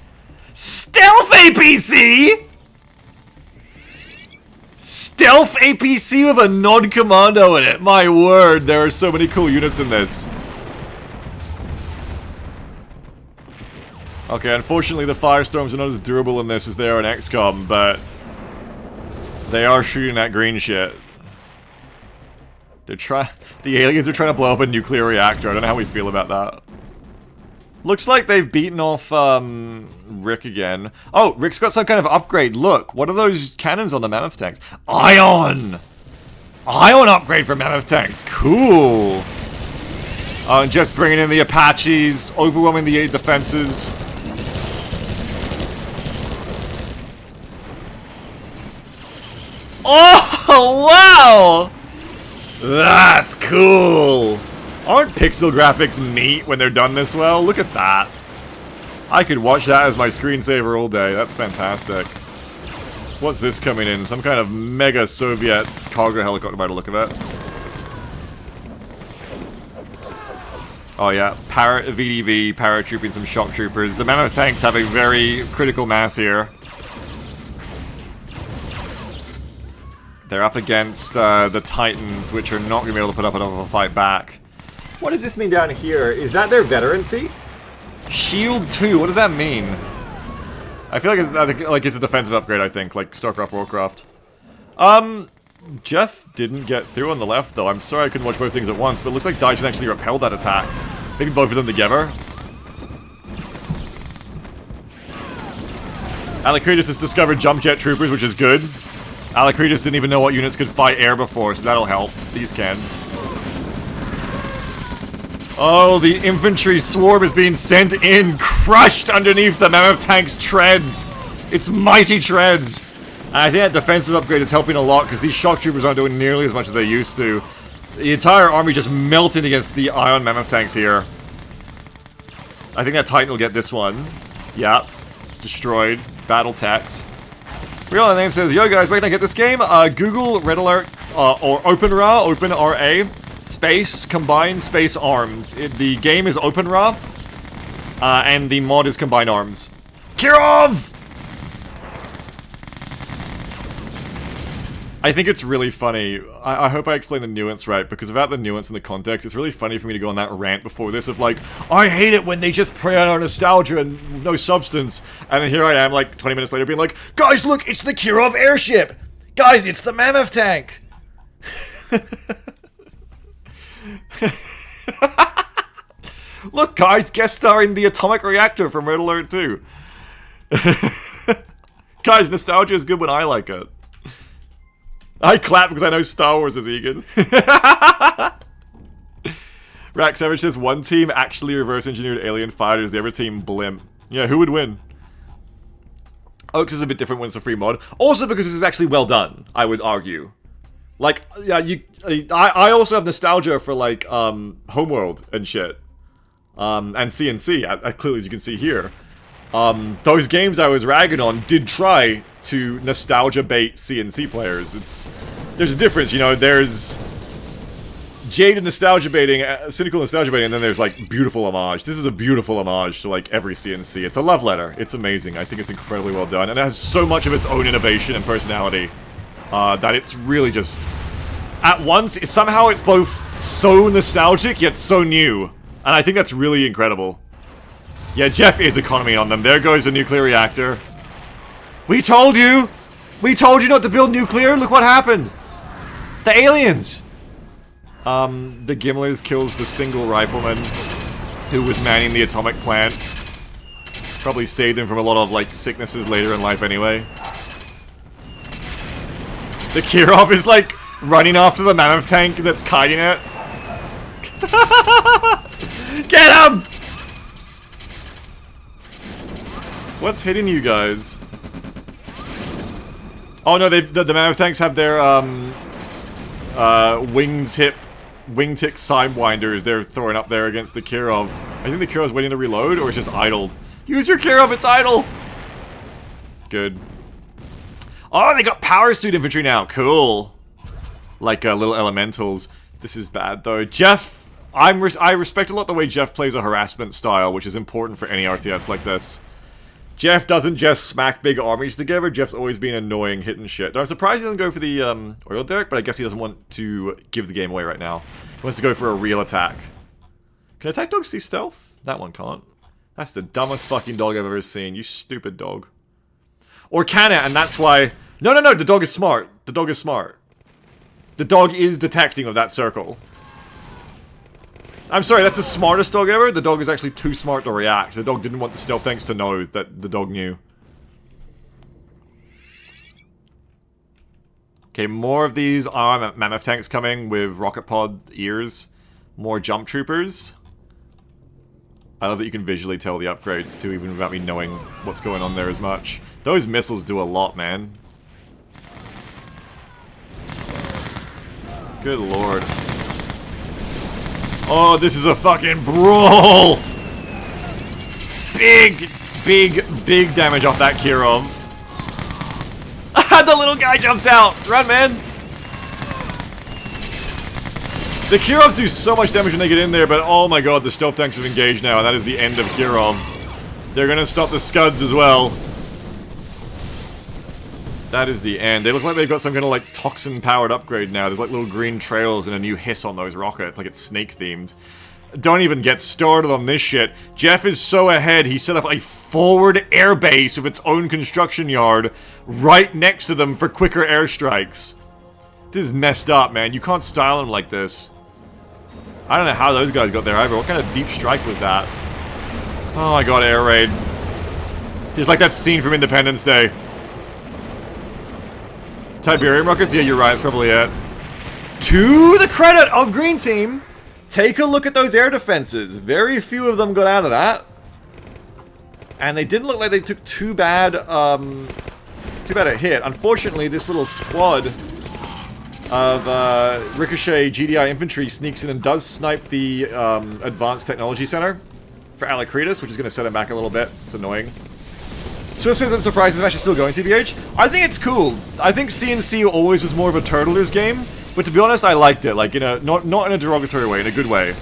Stealth APC?! Stealth APC with a Nod Commando in it. My word, there are so many cool units in this. Okay, unfortunately the Firestorms are not as durable in this as they are in XCOM, but they are shooting that green shit. The aliens are trying to blow up a nuclear reactor. I don't know how we feel about that. Looks like they've beaten off, Rick again. Oh, Rick's got some kind of upgrade. Look, what are those cannons on the Mammoth tanks? Ion! Ion upgrade for Mammoth tanks. Cool. And just bringing in the Apaches, overwhelming the defenses. Oh, wow! That's cool. Aren't pixel graphics neat when they're done this well? Look at that. I could watch that as my screensaver all day. That's fantastic. What's this coming in? Some kind of mega Soviet cargo helicopter by the look of it. Oh yeah, VDV, paratrooping some shock troopers. The Mammoth tanks have a very critical mass here. They're up against the Titans, which are not going to be able to put up enough of a fight back. What does this mean down here? Is that their veterancy? Shield 2, what does that mean? I feel like it's a defensive upgrade, I think, like StarCraft, Warcraft. Jeff didn't get through on the left, though. I'm sorry I couldn't watch both things at once, but it looks like Dyson actually repelled that attack. Maybe both of them together. Alacretus has discovered jump jet troopers, which is good. Alacritus didn't even know what units could fight air before, so that'll help. These can. Oh, the infantry swarm is being sent in, crushed underneath the Mammoth tank's treads. Its mighty treads. And I think that defensive upgrade is helping a lot, because these shock troopers aren't doing nearly as much as they used to. The entire army just melted against the ion Mammoth tanks here. I think that Titan will get this one. Yeah. Destroyed. Battle tax. Real name says, yo guys, where can I get this game? Google Red Alert or OpenRA, OpenRA, space, combined space arms. The game is OpenRA, and the mod is combined arms. Kirov! I think it's really funny. I hope I explain the nuance right, because without the nuance and the context, it's really funny for me to go on that rant before this of like, I hate it when they just prey on our nostalgia and no substance. And then here I am, like, 20 minutes later being like, guys, look, it's the Kirov airship! Guys, it's the Mammoth tank! Look, guys, guest starring the atomic reactor from Red Alert 2. Guys, nostalgia is good when I like it. I clap because I know Star Wars is Egan. Rack Savage says one team actually reverse engineered alien fighters, the other team blimp. Yeah, who would win? Oaks is a bit different when it's a free mod. Also because this is actually well done, I would argue. Like, yeah, I also have nostalgia for, like, Homeworld and shit. And CNC, clearly as you can see here. Those games I was ragging on did try to nostalgia bait CNC players. There's a difference, you know, there's jaded nostalgia baiting, cynical nostalgia baiting, and then there's, like, beautiful homage. This is a beautiful homage to, like, every CNC. It's a love letter. It's amazing. I think it's incredibly well done, and it has so much of its own innovation and personality that it's really just... At once, somehow it's both so nostalgic, yet so new. And I think that's really incredible. Yeah, Jeff is economy on them. There goes the nuclear reactor. We told you! We told you not to build nuclear! Look what happened! The aliens! The Gimlers kills the single rifleman who was manning the atomic plant. Probably saved him from a lot of, like, sicknesses later in life anyway. The Kirov is, like, running after the Mammoth tank that's kiting it. Get him! What's hitting you guys? Oh no, the Mammoth tanks have their wingtip sidewinders they're throwing up there against the Kirov. I think the Kirov's waiting to reload, or it's just idled. Use your Kirov, it's idle! Good. Oh, they got power suit infantry now. Cool. Like little elementals. This is bad though. Jeff, I respect a lot the way Jeff plays a harassment style, which is important for any RTS like this. Jeff doesn't just smack big armies together, Jeff's always been annoying, hitting shit. I'm surprised he doesn't go for the oil derrick, but I guess he doesn't want to give the game away right now. He wants to go for a real attack. Can attack dogs see stealth? That one can't. That's the dumbest fucking dog I've ever seen, you stupid dog. Or can it, and that's why... No, the dog is smart. The dog is smart. The dog is detecting of that circle. I'm sorry, that's the smartest dog ever? The dog is actually too smart to react. The dog didn't want the stealth tanks to know that the dog knew. Okay, more of these Mammoth tanks coming with rocket pod ears. More jump troopers. I love that you can visually tell the upgrades too, even without me knowing what's going on there as much. Those missiles do a lot, man. Good lord. Oh, this is a fucking brawl! Big damage off that Kirov. The little guy jumps out! Run, man! The Kirovs do so much damage when they get in there, but oh my god, the stealth tanks have engaged now, and that is the end of Kirov. They're gonna stop the Scuds as well. That is the end. They look like they've got some kind of, like, toxin-powered upgrade now. There's, like, little green trails and a new hiss on those rockets. Like, it's snake-themed. Don't even get started on this shit. Jeff is so ahead, he set up a forward airbase with its own construction yard right next to them for quicker airstrikes. This is messed up, man. You can't style them like this. I don't know how those guys got there either. What kind of deep strike was that? Oh my god, air raid. It's like that scene from Independence Day. Tiberium rockets? Yeah, you're right. It's probably it. To the credit of Green Team, take a look at those air defenses. Very few of them got out of that. And they didn't look like they took too bad a hit. Unfortunately, this little squad of Ricochet GDI infantry sneaks in and does snipe the Advanced Technology Center for Alacritus, which is going to set him back a little bit. It's annoying. Swift says I'm surprised it's actually still going TBH. I think it's cool. I think CNC always was more of a turtlers game, but to be honest, I liked it. Like, not in a derogatory way, in a good way.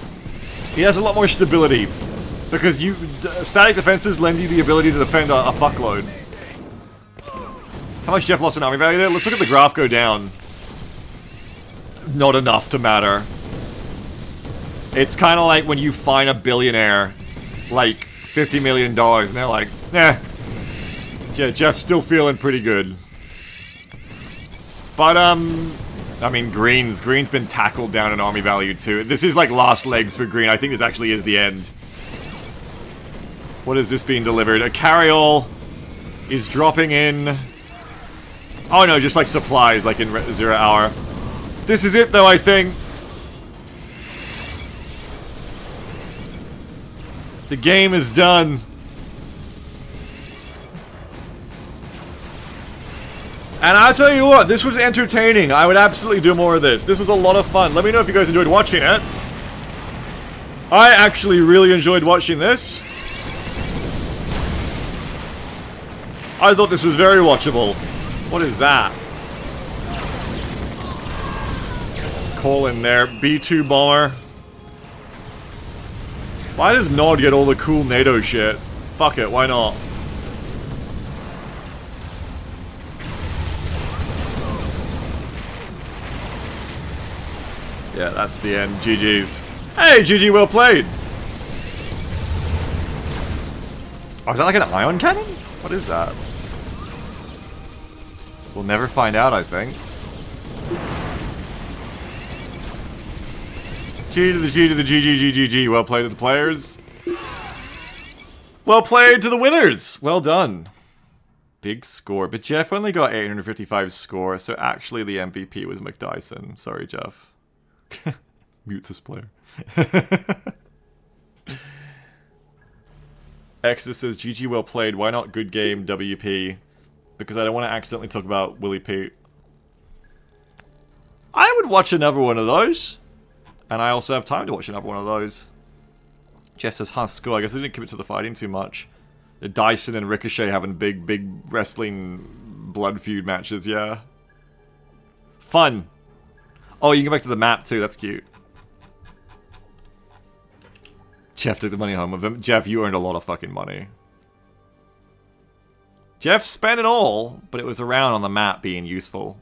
He has a lot more stability because static defenses lend you the ability to defend a fuckload. How much Jeff lost in army value there? Let's look at the graph go down. Not enough to matter. It's kind of like when you find a billionaire, like $50 million, and they're like, nah. Jeff's still feeling pretty good. But, I mean, Green's been tackled down in army value too. This is like last legs for Green. I think this actually is the end. What is this being delivered? A carryall is dropping in. Oh no, just like supplies, like in 0 hour. This is it though, I think. The game is done. And I'll tell you what, this was entertaining. I would absolutely do more of this. This was a lot of fun. Let me know if you guys enjoyed watching it. I actually really enjoyed watching this. I thought this was very watchable. What is that? Call in there. B2 bomber. Why does Nod get all the cool NATO shit? Fuck it, why not? Yeah, that's the end. GG's. Hey, GG, well played! Oh, is that like an ion cannon? What is that? We'll never find out, I think. G to the G to the GG. Well played to the players. Well played to the winners! Well done. Big score. But Jeff only got 855 score, so actually the MVP was McDyson. Sorry, Jeff. Mute this player. Exodus says, GG well played, why not good game WP? Because I don't want to accidentally talk about Willie Pete. I would watch another one of those. And I also have time to watch another one of those. Jeff says, huh, school. I guess I didn't commit to the fighting too much. The Dyson and Ricochet having big wrestling blood feud matches, yeah. Fun. Oh, you can go back to the map too, that's cute. Jeff took the money home with him. Jeff, you earned a lot of fucking money. Jeff spent it all, but it was around on the map being useful.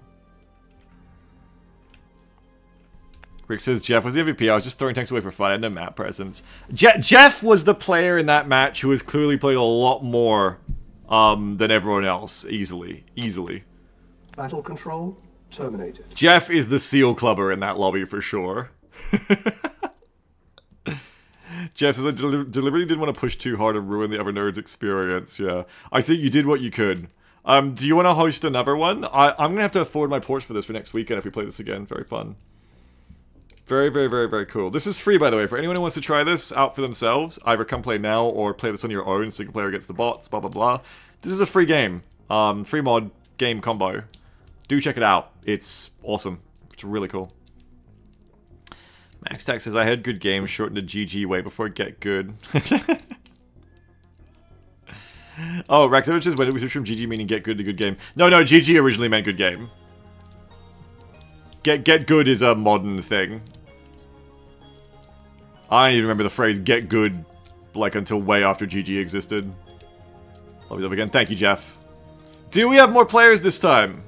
Rick says, Jeff was the MVP. I was just throwing tanks away for fun. I had no map presence. Jeff was the player in that match who has clearly played a lot more than everyone else. Easily. Battle control terminated. Jeff is the seal clubber in that lobby for sure. Jeff says, I deliberately didn't want to push too hard and ruin the other nerds' experience. Yeah, I think you did what you could. Do you want to host another one? I'm going to have to forward my ports for this for next weekend if we play this again. Very fun. Very cool. This is free, by the way, for anyone who wants to try this out for themselves. Either come play now or play this on your own, single player against the bots, blah, blah, blah. This is a free game. Free mod game combo. Do check it out. It's awesome. It's really cool. Max Tech says, I had good games shortened to GG way before get good. Oh, Raxovich says, when did we switch from GG meaning get good to good game? No, GG originally meant good game. Get good is a modern thing. I don't even remember the phrase get good, like, until way after GG existed. Love you up again. Thank you, Jeff. Do we have more players this time?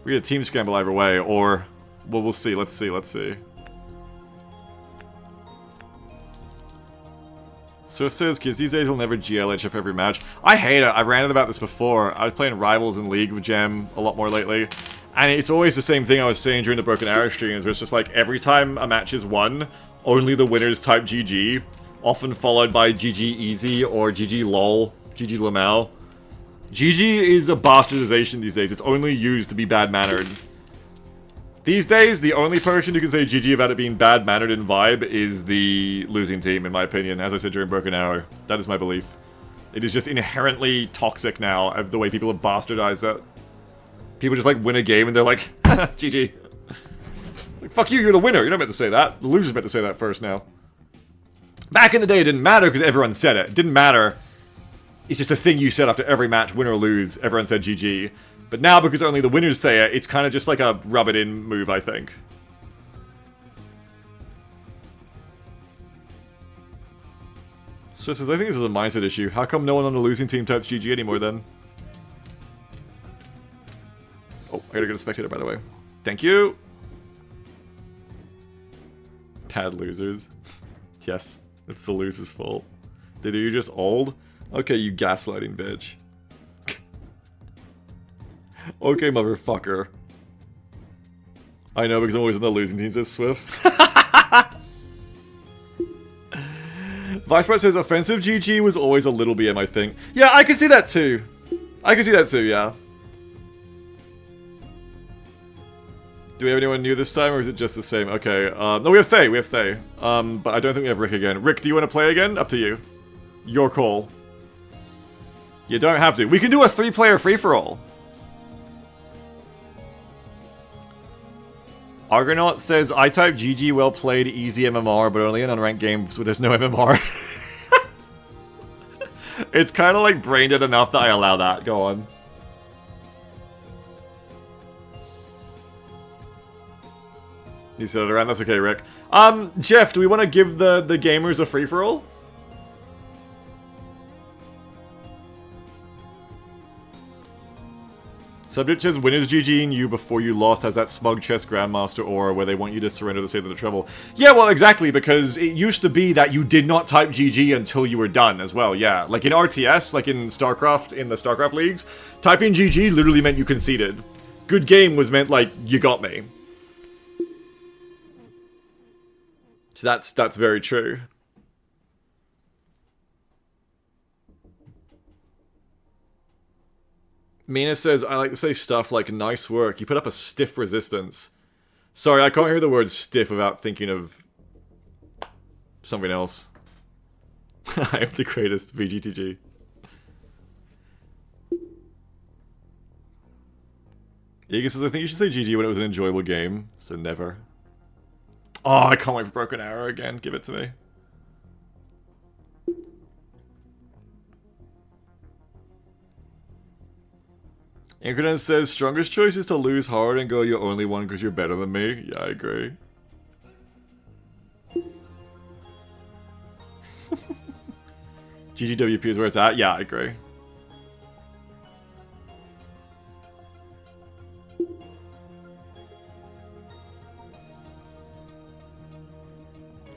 We get a team scramble either way, or... Well, we'll see. Let's see. So it says, kids these days will never GLHF every match. I hate it. I've ranted about this before. I was playing Rivals and League with Gem a lot more lately. And it's always the same thing I was saying during the Broken Arrow streams, where it's just like, every time a match is won, only the winners type GG, often followed by GG Easy or GG LOL, GG Lamau. GG is a bastardization these days. It's only used to be bad-mannered. These days, the only person who can say GG about it being bad-mannered in vibe is the losing team, in my opinion, as I said during Broken Arrow. That is my belief. It is just inherently toxic now, of the way people have bastardized it. People just, like, win a game and they're like, GG. Like, fuck you, you're the winner. You're not meant to say that. The loser's meant to say that first now. Back in the day, it didn't matter because everyone said it. It didn't matter. It's just a thing you said after every match, win or lose. Everyone said GG. But now, because only the winners say it, it's kind of just like a rub-it-in move, I think. So says, I think this is a mindset issue. How come no one on the losing team types GG anymore, then? Oh, I gotta get a spectator, by the way. Thank you! Bad losers. Yes, it's the loser's fault. Dude, are you just old? Okay, you gaslighting bitch. Okay, motherfucker. I know, because I'm always on the losing team, says Swift. Vice President says, offensive GG was always a little BM, I think. Yeah, I can see that too. I can see that too, yeah. Do we have anyone new this time, or is it just the same? Okay, no, we have Faye, but I don't think we have Rick again. Rick, do you want to play again? Up to you. Your call. You don't have to. We can do a 3-player free-for-all. Argonaut says, I type GG well played, easy MMR, but only in unranked games where there's no MMR. It's kind of like brain dead enough that I allow that. Go on. You said it around, that's okay, Rick. Jeff, do we want to give the gamers a free-for-all? Subject says, winners GGing you before you lost has that smug chess grandmaster aura where they want you to surrender to save them the trouble. Yeah, well, exactly, because it used to be that you did not type GG until you were done as well, yeah. Like in RTS, like in StarCraft, in the StarCraft leagues, typing GG literally meant you conceded. Good game was meant like, you got me. So that's very true. Mina says, I like to say stuff like, nice work. You put up a stiff resistance. Sorry, I can't hear the word stiff without thinking of something else. I am the greatest, VGTG. Egan says, I think you should say GG when it was an enjoyable game. So never. Oh, I can't wait for Broken Arrow again. Give it to me. Incredence says, strongest choice is to lose hard and go you're only one because you're better than me. Yeah, I agree. GGWP is where it's at. Yeah, I agree.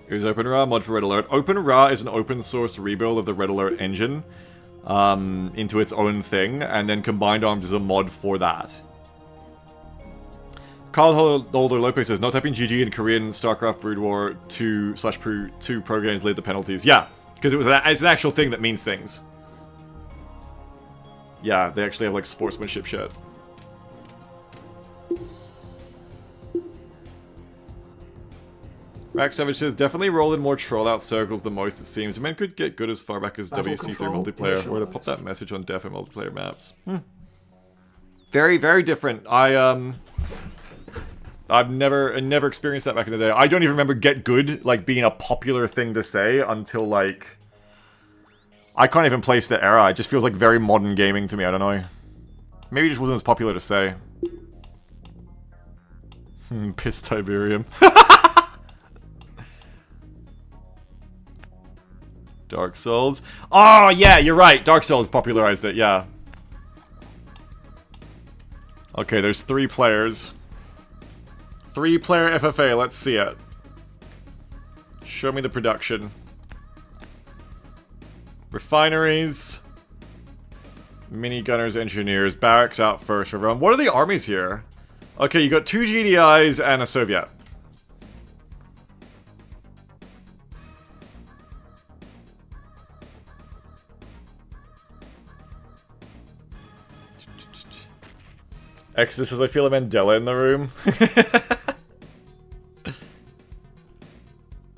Here's OpenRA, mod for Red Alert. OpenRA is an open source rebuild of the Red Alert engine into its own thing, and then Combined Arms is a mod for that. Carl Holder Lopez says, not typing GG in Korean StarCraft Brood War 2/2 pro games laid the penalties. Yeah, because it's an actual thing that means things. Yeah, they actually have like sportsmanship shit. Rack Savage says, definitely roll in more troll-out circles than most, it seems. Men could get good as far back as WC3 multiplayer, or to pop that message on def and multiplayer maps. Very, very different. I've never experienced that back in the day. I don't even remember get good, like, being a popular thing to say until, like... I can't even place the era. It just feels like very modern gaming to me, I don't know. Maybe it just wasn't as popular to say. Piss Tiberium. Dark Souls. Oh, yeah, you're right. Dark Souls popularized it, yeah. Okay, there's 3 players. 3-player FFA, let's see it. Show me the production. Refineries. Minigunners, engineers. Barracks out first, everyone. What are the armies here? Okay, you got 2 GDIs and a Soviet. Exodus says, I feel a Mandela in the room.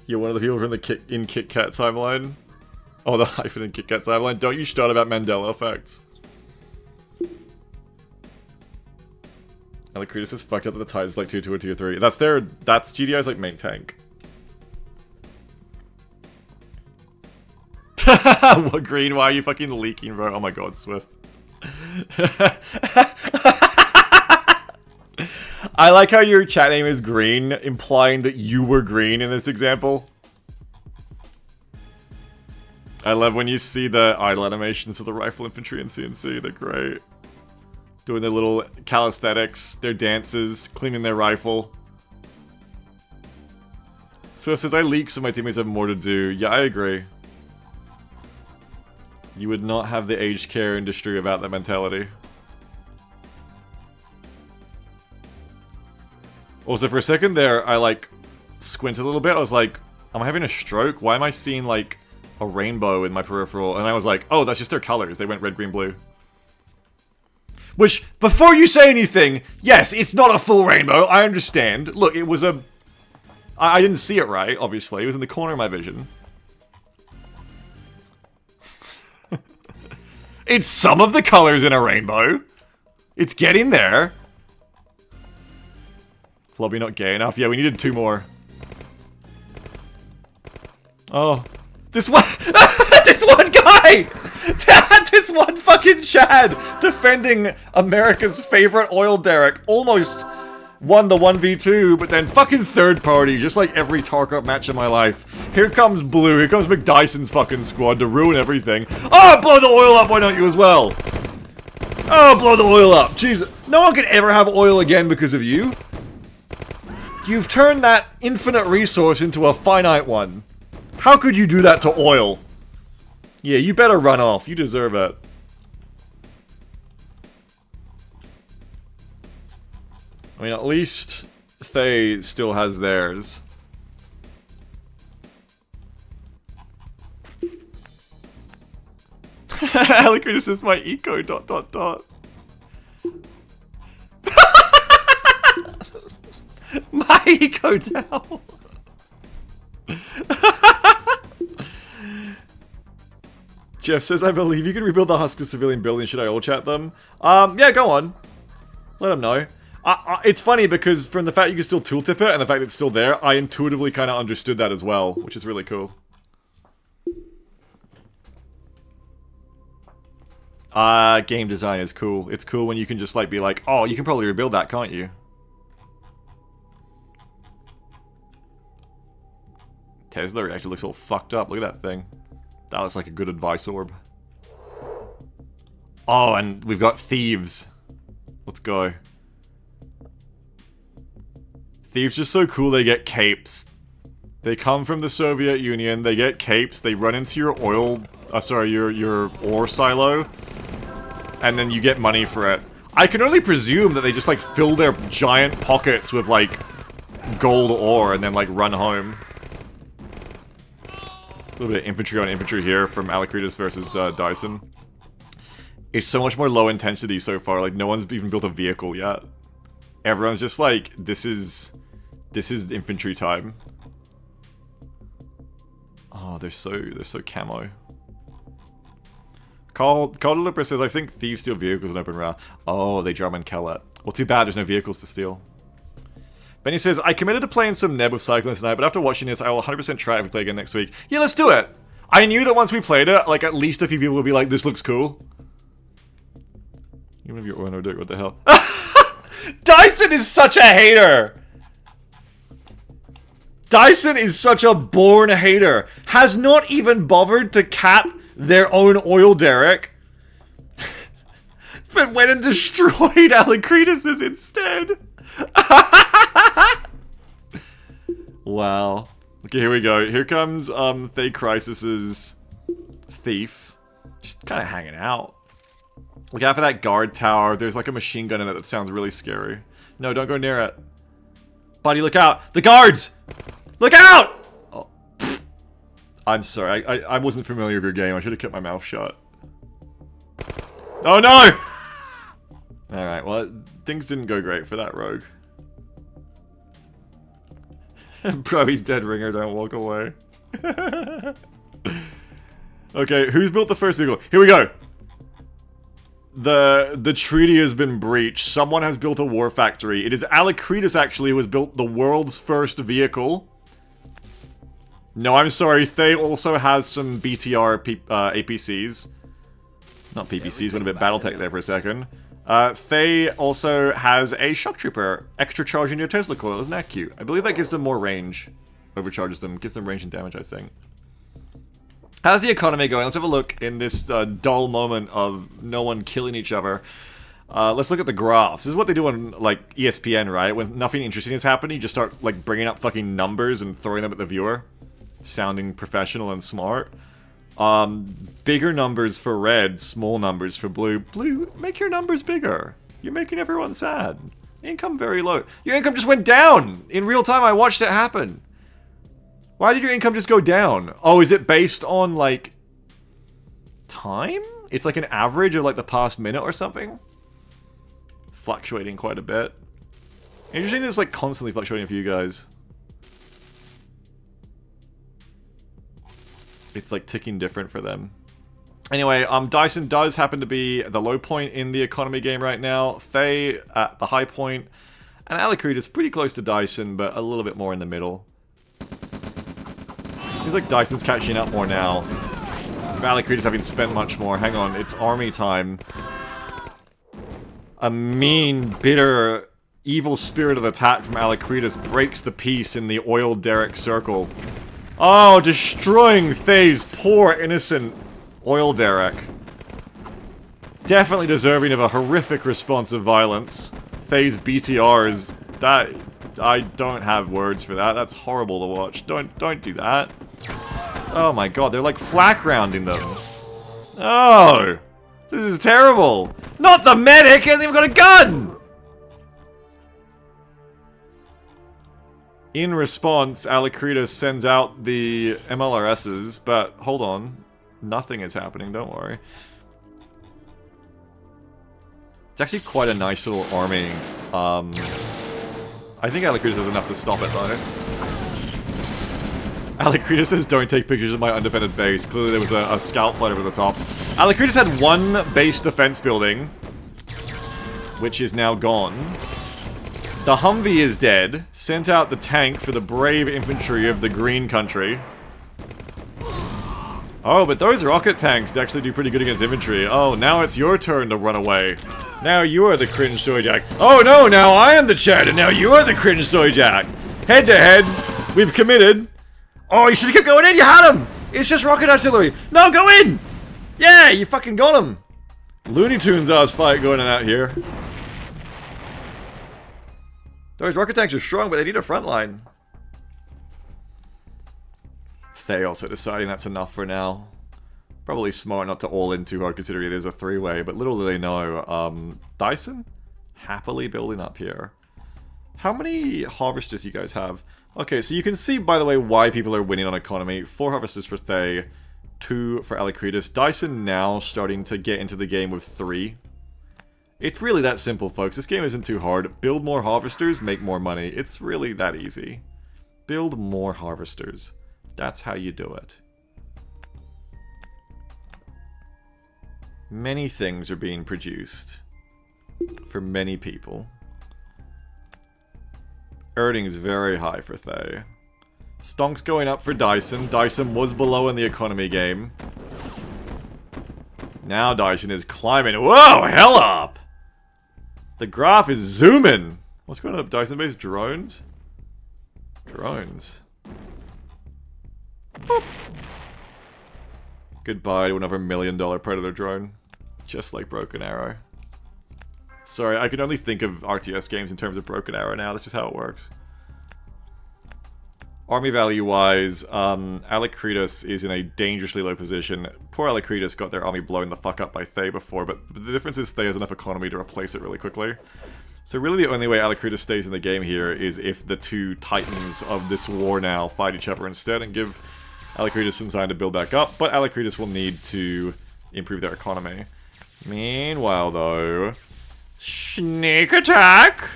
You're one of the people from the Kit Kat timeline. Oh, the hyphen in Kit Kat timeline. Don't you start about Mandela effects. Alacritus is fucked up that the tide is like tier 2 or tier 3. That's GDI's like main tank. What green? Why are you fucking leaking, bro? Oh my god, Swift. I like how your chat name is green, implying that you were green in this example. I love when you see the idle animations of the rifle infantry and CNC. They're great. Doing their little calisthenics, their dances, cleaning their rifle. Swift says, I leak so my teammates have more to do. Yeah, I agree. You would not have the aged care industry without that mentality. Also, for a second there, I like squinted a little bit. I was like, am I having a stroke? Why am I seeing like a rainbow in my peripheral? And I was like, oh, that's just their colors. They went red, green, blue. Which, before you say anything, yes, it's not a full rainbow. I understand. Look, it was a... I didn't see it right, obviously. It was in the corner of my vision. It's some of the colors in a rainbow. It's getting there. Lobby not gay enough. Yeah, we needed 2 more. Oh. This one... this one guy! This one fucking Chad defending America's favorite oil derrick almost won the 1v2, but then fucking third party, just like every Tarkov match in my life. Here comes Blue, here comes McDyson's fucking squad to ruin everything. Oh, blow the oil up, why don't you as well? Oh, blow the oil up. Jeez, no one can ever have oil again because of you. You've turned that infinite resource into a finite one. How could you do that to oil? Yeah, you better run off. You deserve it. I mean, at least Thay still has theirs. Alicridus is my eco ... My eco now. Jeff says, I believe you can rebuild the Husker civilian building. Should I all chat them? Yeah, go on. Let them know. It's funny because from the fact you can still tooltip it and the fact it's still there, I intuitively kind of understood that as well, which is really cool. Game design is cool. It's cool when you can just like be like, oh, you can probably rebuild that, can't you? Tesla reactor looks all fucked up. Look at that thing. That looks like a good advice orb. Oh, and we've got thieves. Let's go. Thieves just so cool, they get capes. They come from the Soviet Union, they get capes, they run into your oil... your ore silo. And then you get money for it. I can only presume that they just, like, fill their giant pockets with, like, gold ore and then, like, run home. A little bit of infantry on infantry here from Alacritus versus Dyson. It's so much more low intensity so far, like, no one's even built a vehicle yet. Everyone's just like, this is infantry time. Oh, they're so camo. Carl Lipper says, I think thieves steal vehicles in OpenRA. Oh, they drum and kill it. Well, too bad there's no vehicles to steal. Benny says, I committed to playing some Neb with Cycling tonight, but after watching this, I will 100% try it if we play again next week. Yeah, let's do it! I knew that once we played it, like, at least a few people would be like, this looks cool. Even if you're Orno Dick, what the hell? Dyson is such a hater! Dyson is such a born hater. Has not even bothered to cap their own oil derrick. But went and destroyed Alacritus's instead. Wow. Okay, here we go. Here comes Thay Crisis's thief. Just kind of hanging out. Look out for that guard tower. There's like a machine gun in it that sounds really scary. No, don't go near it. Buddy, look out! The guards! Look out! Oh. I'm sorry. I wasn't familiar with your game. I should have kept my mouth shut. Oh no! Alright, well, things didn't go great for that rogue. Bro, he's dead, Ringer, don't walk away. Okay, who's built the first vehicle? Here we go! The treaty has been breached. Someone has built a war factory. It is Alacritus, actually, who has built the world's first vehicle. No, I'm sorry, Thay also has some BTR APCs. Not PPCs, went a bit Battletech there for a second. Thay also has a shock trooper, extra charge in your Tesla coil. Isn't that cute? I believe that gives them more range. Overcharges them, gives them range and damage, I think. How's the economy going? Let's have a look in this dull moment of no one killing each other. Let's look at the graphs. This is what they do on, like, ESPN, right? When nothing interesting is happening, you just start, like, bringing up fucking numbers and throwing them at the viewer. Sounding professional and smart. Bigger numbers for red, small numbers for blue. Blue, make your numbers bigger. You're making everyone sad. Income very low. Your income just went down! In real time, I watched it happen. Why did your income just go down? Oh, is it based on, like, time? It's like an average of, like, the past minute or something? Fluctuating quite a bit. Interesting that it's, like, constantly fluctuating for you guys. It's, like, ticking different for them. Anyway, Dyson does happen to be the low point in the economy game right now. Thay at the high point. And Alacritus is pretty close to Dyson, but a little bit more in the middle. Seems like Dyson's catching up more now. Alacritus having spent much more. Hang on, it's army time. A mean, bitter, evil spirit of attack from Alacritus breaks the peace in the oil derrick circle. Oh, destroying Thay's poor, innocent oil derrick. Definitely deserving of a horrific response of violence. Thay's BTRs, that... I don't have words for that. That's horrible to watch. Don't do that. Oh my god, they're like flak rounding them. Oh! This is terrible! Not the medic! He hasn't even got a gun! In response, Alacritus sends out the MLRSs, but hold on. Nothing is happening, don't worry. It's actually quite a nice little army. I think Alacritus has enough to stop it, though. Alacritus says, don't take pictures of my undefended base. Clearly there was a scout flight over the top. Alacritus had one base defense building, which is now gone. The Humvee is dead. Sent out the tank for the brave infantry of the green country. Oh, but those rocket tanks actually do pretty good against infantry. Oh, now it's your turn to run away. Now you are the cringe soyjack. Oh no, now I am the Chad, and now you are the cringe soyjack. Head to head, we've committed. Oh, you should have kept going in, you had him! It's just rocket artillery. No, go in! Yeah, you fucking got him. Looney Tunes ass fight going on out here. Those rocket tanks are strong, but they need a front line. Thay also deciding that's enough for now. Probably smart not to all in too hard considering it is a three-way, but little do they know, Dyson? Happily building up here. How many harvesters you guys have? Okay, so you can see, by the way, why people are winning on economy. 4 harvesters for Thay, 2 for Alacritus. Dyson now starting to get into the game with 3. It's really that simple, folks. This game isn't too hard. Build more harvesters, make more money. It's really that easy. Build more harvesters. That's how you do it. Many things are being produced for many people. Earnings very high for Thay. Stonk's going up for Dyson. Dyson was below in the economy game. Now Dyson is climbing. Whoa, hell up! The graph is zooming. What's going on up Dyson base? Drones? Drones. Boop. Goodbye to another $1 million Predator drone. Just like Broken Arrow. Sorry, I can only think of RTS games in terms of Broken Arrow now. That's just how it works. Army value-wise, Alacritus is in a dangerously low position. Poor Alacritus got their army blown the fuck up by Thay before, but the difference is Thay has enough economy to replace it really quickly. So really the only way Alacritus stays in the game here is if the two titans of this war now fight each other instead and give Alacritus some time to build back up, but Alacritus will need to improve their economy. Meanwhile, though, Sneak attack!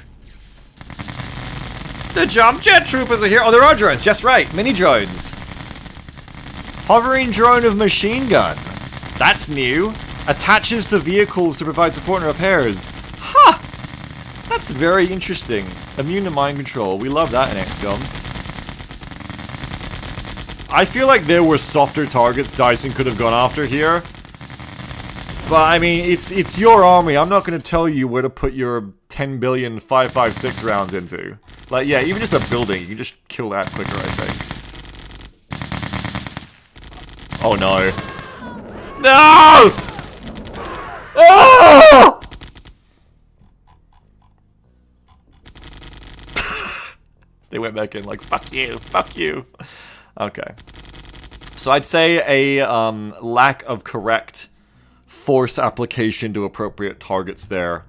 The jump jet troopers are here! Oh, there are drones, just right. Mini drones. Hovering drone of machine gun. That's new. Attaches to vehicles to provide support and repairs. Ha! That's very interesting. Immune to mind control. We love that in XCOM. I feel like there were softer targets Dyson could have gone after here. But, I mean, it's your army. I'm not going to tell you where to put your 10 billion 5.56 rounds into. Like, yeah, even just a building, you can just kill that quicker, I think. Oh, no. No! Oh! They went back in like, fuck you, fuck you. Okay. So I'd say a lack of correct force application to appropriate targets there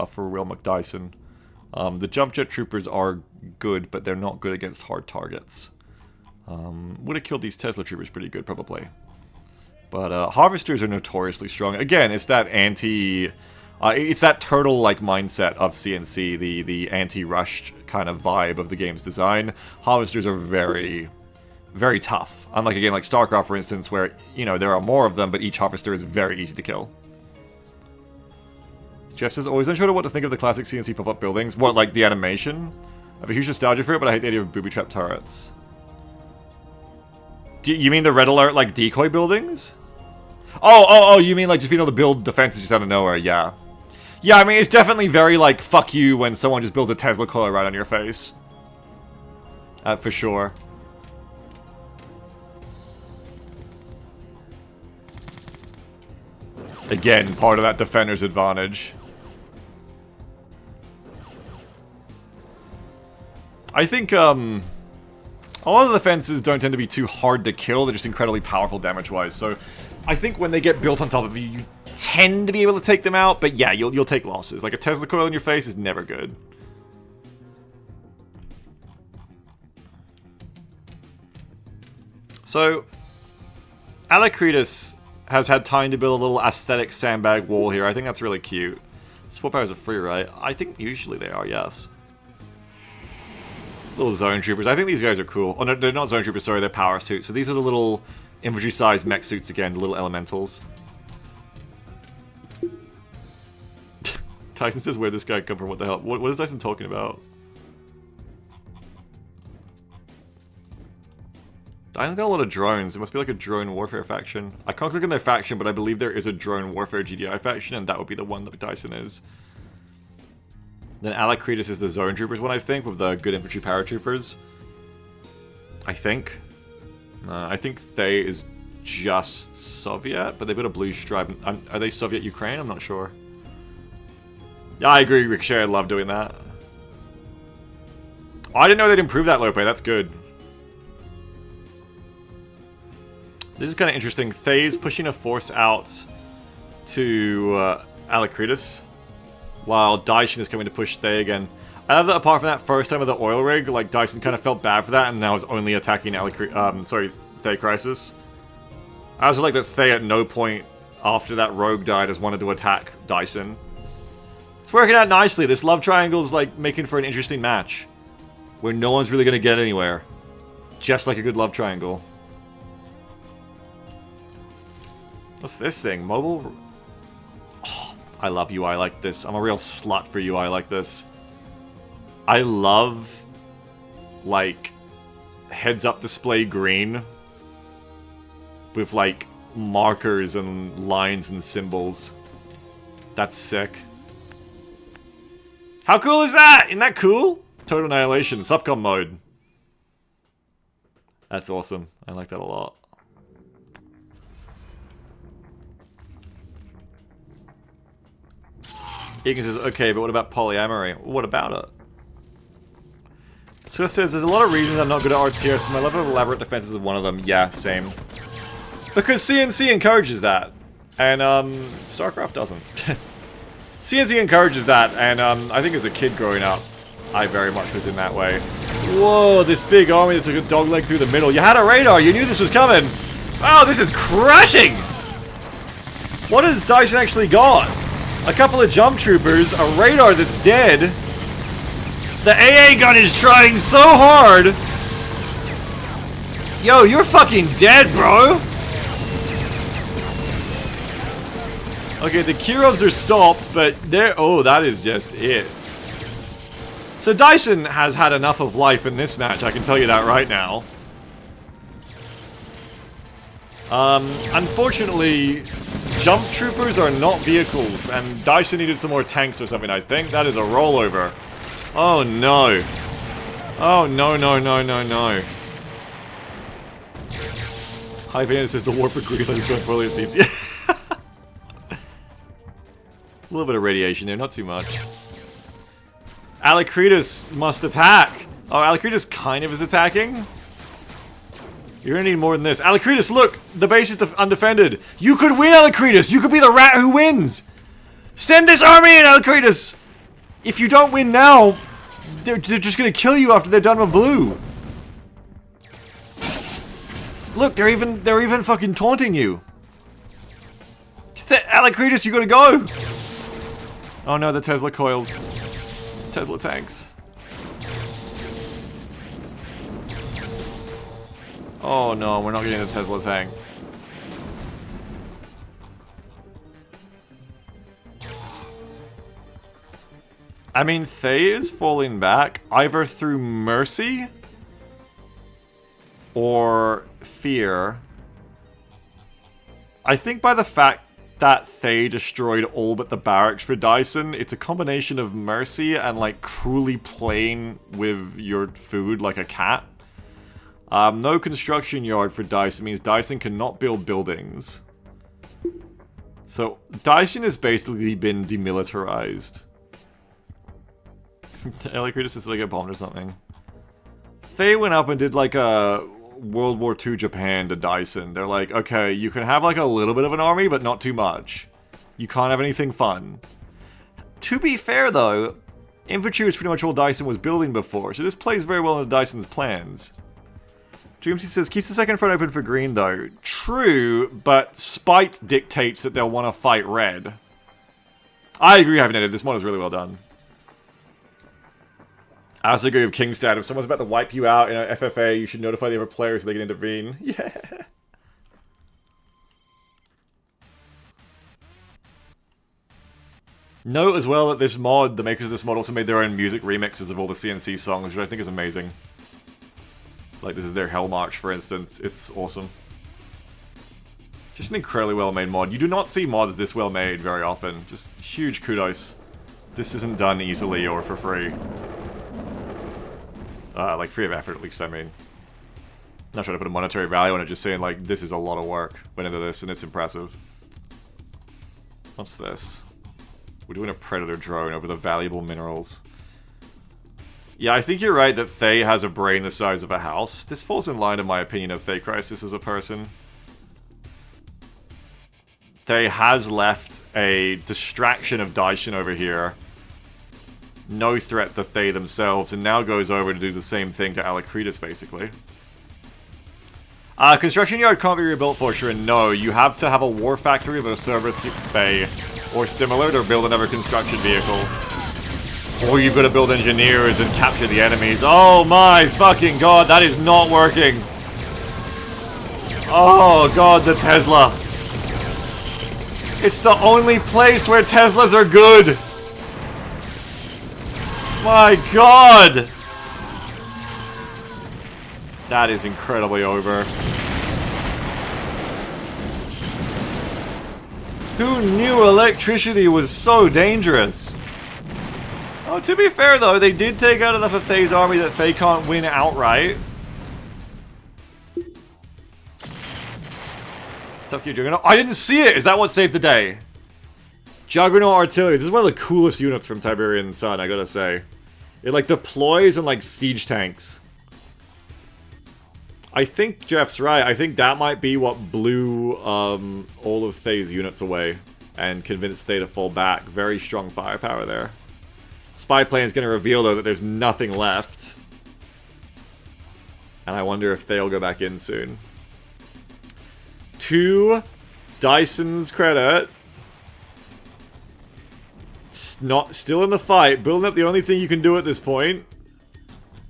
for Will McDyson. The jump jet troopers are good, but they're not good against hard targets. Would have killed these Tesla troopers pretty good, probably. But harvesters are notoriously strong. Again, it's that it's that turtle-like mindset of CNC, the anti-rush kind of vibe of the game's design. Harvesters are very, very tough. Unlike a game like StarCraft, for instance, where, you know, there are more of them, but each harvester is very easy to kill. Jeff says, always unsure what to think of the classic CNC pop-up buildings. What, like the animation? I have a huge nostalgia for it, but I hate the idea of booby-trap turrets. Do you mean the red alert, like, decoy buildings? Oh, you mean, like, just being able to build defenses just out of nowhere, yeah. Yeah, I mean, it's definitely very, like, fuck you when someone just builds a Tesla coil right on your face. For sure. Again, part of that defender's advantage. I think, a lot of the defenses don't tend to be too hard to kill, they're just incredibly powerful damage-wise, so I think when they get built on top of you, you tend to be able to take them out, but yeah, you'll take losses. Like, a Tesla coil in your face is never good. So, Alacritus has had time to build a little aesthetic sandbag wall here. I think that's really cute. Support powers are free, right? I think usually they are, yes. Little zone troopers. I think these guys are cool. Oh, no, they're not zone troopers, sorry, they're power suits. So these are the little infantry-sized mech suits again, the little elementals. Tyson says, where'd this guy come from? What the hell? What is Tyson talking about? I got a lot of drones. It must be like a drone warfare faction. I can't click on their faction, but I believe there is a drone warfare GDI faction, and that would be the one that Tyson is. Then Alacritus is the zone troopers one, I think, with the good infantry paratroopers. I think. I think Thay is just Soviet, but they've got a blue stripe. Are they Soviet Ukraine? I'm not sure. Yeah, I agree, Ricochet. I love doing that. Oh, I didn't know they'd improve that, Lope. That's good. This is kind of interesting. Thay's pushing a force out to Alacritus, while Dyson is coming to push Thay again. I love that apart from that first time of the oil rig, like, Dyson kind of felt bad for that, and now is only attacking Thay Crisis. I also like that Thay at no point after that rogue died has wanted to attack Dyson. It's working out nicely. This love triangle is, like, making for an interesting match, where no one's really going to get anywhere. Just like a good love triangle. What's this thing? Mobile? Oh, I love UI like this. I'm a real slut for UI like this. I love, like, heads-up display green with, like, markers and lines and symbols. That's sick. How cool is that? Isn't that cool? Total Annihilation, Subcom mode. That's awesome. I like that a lot. Egan says, okay, but what about polyamory? What about it? Swift says, there's a lot of reasons I'm not good at RTS, and my level of elaborate defenses is one of them. Yeah, same. Because CNC encourages that. And, StarCraft doesn't. CNC encourages that, and, I think as a kid growing up, I very much was in that way. Whoa, this big army that took a dogleg through the middle. You had a radar, you knew this was coming! Oh, this is crushing! What has Dyson actually got? a couple of jump troopers, a radar that's dead. The AA gun is trying so hard. Yo, you're fucking dead, bro. Okay, the Kirovs are stopped, but they're... Oh, that is just it. So Dyson has had enough of life in this match, I can tell you that right now. Unfortunately, jump troopers are not vehicles, and Dyson needed some more tanks or something, I think. That is a rollover. Oh no. Oh no, no, no, no, no. High Vanessa says the war for Greece is going poorly, it seems. Yeah. A little bit of radiation there, not too much. Alakritas must attack. Oh, Alakritas kind of is attacking. You're gonna need more than this. Alakritas, look! The base is undefended. You could win, Alakritas! You could be the rat who wins! Send this army in, Alakritas! If you don't win now, they're just gonna kill you after they're done with blue. Look, they're even fucking taunting you. Alakritas, you gotta go! Oh no, the Tesla coils. Tesla tanks. Oh no, we're not getting the Tesla tank. I mean, Thay is falling back either through mercy or fear. I think by the fact that Thay destroyed all but the barracks for Dyson, it's a combination of mercy and like cruelly playing with your food like a cat. No construction yard for Dyson means Dyson cannot build buildings. So Dyson has basically been demilitarized. Alakritas is like a bomb or something. Thay went up and did like a World War II Japan to Dyson. They're like, okay, you can have like a little bit of an army, but not too much. You can't have anything fun. To be fair though, infantry was pretty much all Dyson was building before, so this plays very well into Dyson's plans. Dreamsy says, keeps the second front open for green though. True, but spite dictates that they'll want to fight red. I agree, I haven't edited. This mod is really well done. I also agree with Kingstad. If someone's about to wipe you out in an FFA, you should notify the other players so they can intervene. Yeah. Note as well that this mod, the makers of this mod also made their own music remixes of all the CNC songs, which I think is amazing. Like, this is their Hell March, for instance. It's awesome. Just an incredibly well-made mod. You do not see mods this well-made very often. Just huge kudos. This isn't done easily or for free. Like, free of effort, at least, I mean. Not trying to put a monetary value on it, just saying, like, this is a lot of work went into this, and it's impressive. What's this? We're doing a Predator drone over the valuable minerals. Yeah, I think you're right that Thay has a brain the size of a house. This falls in line, in my opinion, of Thay Crisis as a person. Thay has left a distraction of Daishin over here. No threat to Thay themselves, and now goes over to do the same thing to Alakritas, basically. Construction yard can't be rebuilt for sure, and no, you have to have a war factory with a service bay or similar to build another construction vehicle. Or you've got to build engineers and capture the enemies. Oh my fucking god, that is not working. Oh god, the Tesla. It's the only place where Teslas are good. My god! That is incredibly over. Who knew electricity was so dangerous? Oh, to be fair though, they did take out enough of Thay's army that Thay can't win outright. Fuck you, Juggernaut. I didn't see it! Is that what saved the day? Juggernaut Artillery. This is one of the coolest units from Tiberian Sun, I gotta say. It, like, deploys in, like, siege tanks. I think Jeff's right. I think that might be what blew, all of Thay's units away and convinced Thay to fall back. Very strong firepower there. Spy plane's gonna reveal, though, that there's nothing left. And I wonder if Thay will go back in soon. To Dyson's credit, Still in the fight, building up the only thing you can do at this point,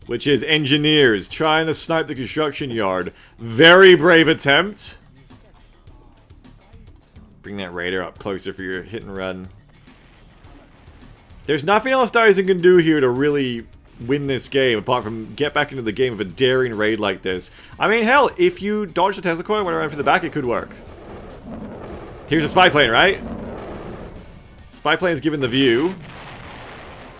which is engineers trying to snipe the construction yard. Very brave attempt. Bring that raider up closer for your hit and run. There's nothing else Dyson can do here to really win this game, apart from get back into the game with a daring raid like this. I mean, hell, if you dodge the Tesla coil and went around for the back, it could work. Here's a spy plane, right? Spy plane's given the view.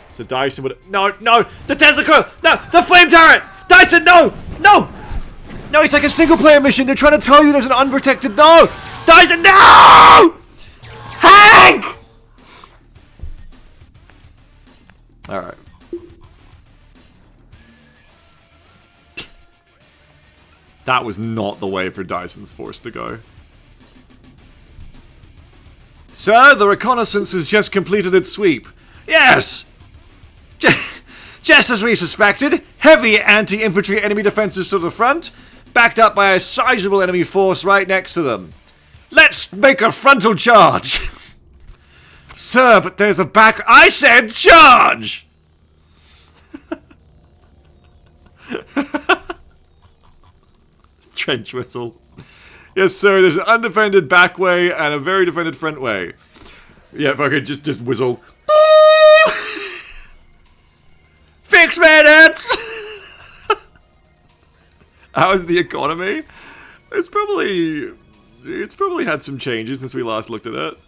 So Dyson would... No, no! The Tesla coil! No! The flame turret! Dyson, no! No! No, it's like a single player mission. They're trying to tell you there's an unprotected... No! Dyson, no! Hank! Alright. That was not the way for Dyson's force to go. Sir, the reconnaissance has just completed its sweep. Yes! Just as we suspected, heavy anti-infantry enemy defenses to the front, backed up by a sizable enemy force right next to them. Let's make a frontal charge! Sir, but there's a back... I said charge! Trench whistle. Yes, sir, there's an undefended back way and a very defended front way. Yeah, fucking just whistle. Fix minutes! How's the economy? It's probably had some changes since we last looked at it.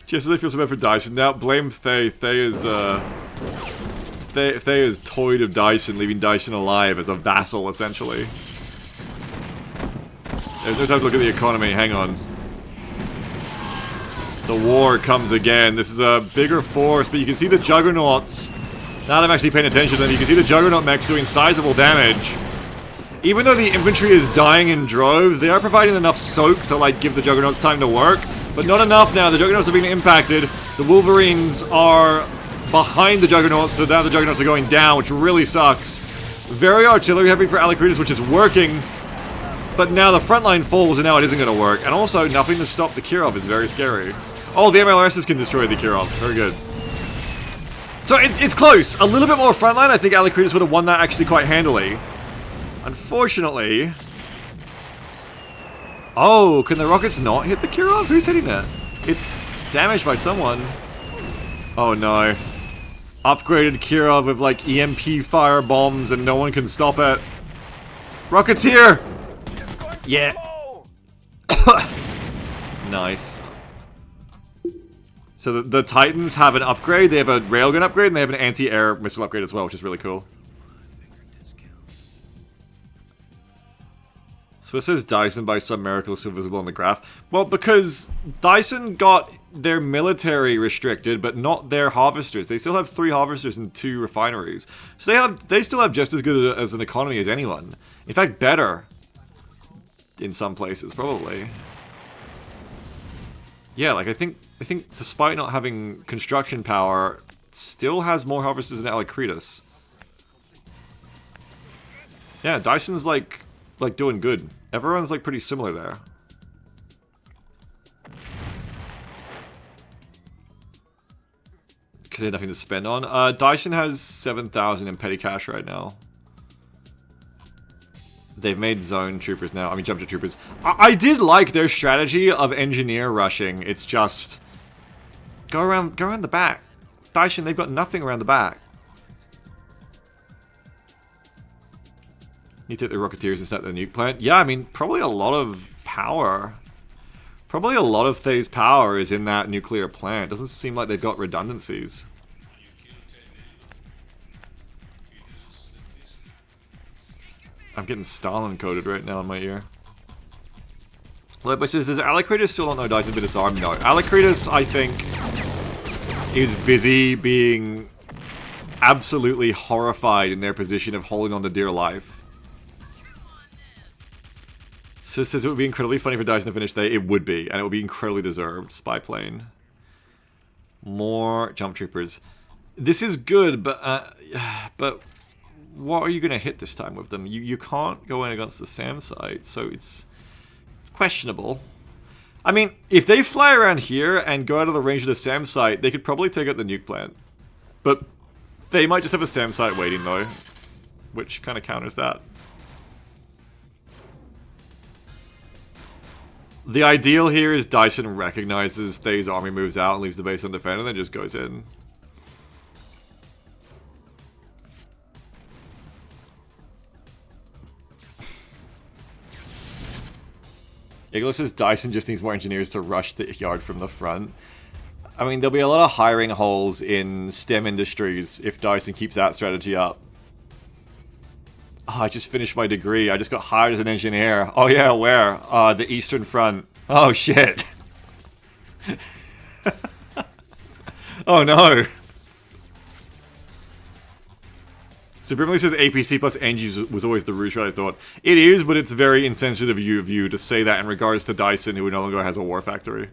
Just as I feel so bad for Dyson now, blame Thay. Thay is toyed of Dyson, leaving Dyson alive as a vassal, essentially. There's no time to look at the economy, hang on. The war comes again. This is a bigger force, but you can see the juggernauts. Now that I'm actually paying attention to them, you can see the juggernaut mechs doing sizable damage. Even though the infantry is dying in droves, they are providing enough soak to like give the juggernauts time to work. But not enough now. The juggernauts are being impacted. The wolverines are behind the juggernauts, so now the juggernauts are going down, which really sucks. Very artillery heavy for Alacritus, which is working. But now the front line falls, and now it isn't going to work. And also, nothing to stop the Kirov is very scary. Oh, the MLRSs can destroy the Kirov. Very good. So it's close. A little bit more frontline. I think Alacritus would have won that actually quite handily. Unfortunately... Oh, can the rockets not hit the Kirov? Who's hitting it? It's damaged by someone. Oh no. Upgraded Kirov with like EMP fire bombs and no one can stop it. Rockets here! Yeah. Nice. So the Titans have an upgrade, they have a railgun upgrade, and they have an anti-air missile upgrade as well, which is really cool. So it says Dyson by some miracle still visible on the graph. Well, because Dyson got their military restricted, but not their harvesters. They still have 3 harvesters and 2 refineries. So they still have just as good as an economy as anyone. In fact, better. In some places, probably. Yeah, like I think despite not having construction power, still has more harvesters than Alacritus. Yeah, Dyson's like doing good. Everyone's like pretty similar there. Because they have nothing to spend on. Dyson has 7,000 in petty cash right now. They've made zone troopers now. I mean, jump to troopers. I did like their strategy of engineer rushing. It's just go around the back. Dyson, they've got nothing around the back. Need to hit the Rocketeers and start the nuke plant. Yeah, I mean, probably a lot of power. Probably a lot of Thay's power is in that nuclear plant. Doesn't seem like they've got redundancies. I'm getting Stalin coded right now in my ear. But says, does Alacritus still not know Dyson to disarm? No. Alacritus, I think, is busy being absolutely horrified in their position of holding on to dear life. So it says it would be incredibly funny for Dyson to finish there. It would be, and it would be incredibly deserved. Spy plane. More jump troopers. This is good, but what are you going to hit this time with them? You can't go in against the SAM site, so it's questionable. I mean, if they fly around here and go out of the range of the SAM site, they could probably take out the nuke plant. But they might just have a SAM site waiting, though. Which kind of counters that. The ideal here is Dyson recognizes Thay's army moves out and leaves the base undefended and then just goes in. Iglo says Dyson just needs more engineers to rush the yard from the front. I mean, there'll be a lot of hiring holes in STEM industries if Dyson keeps that strategy up. Oh, I just finished my degree. I just got hired as an engineer. Oh yeah, where? The Eastern Front. Oh shit. Oh no. Supremely says APC plus NG was always the route I thought. It is, but it's very insensitive of you to say that in regards to Dyson, who no longer has a war factory.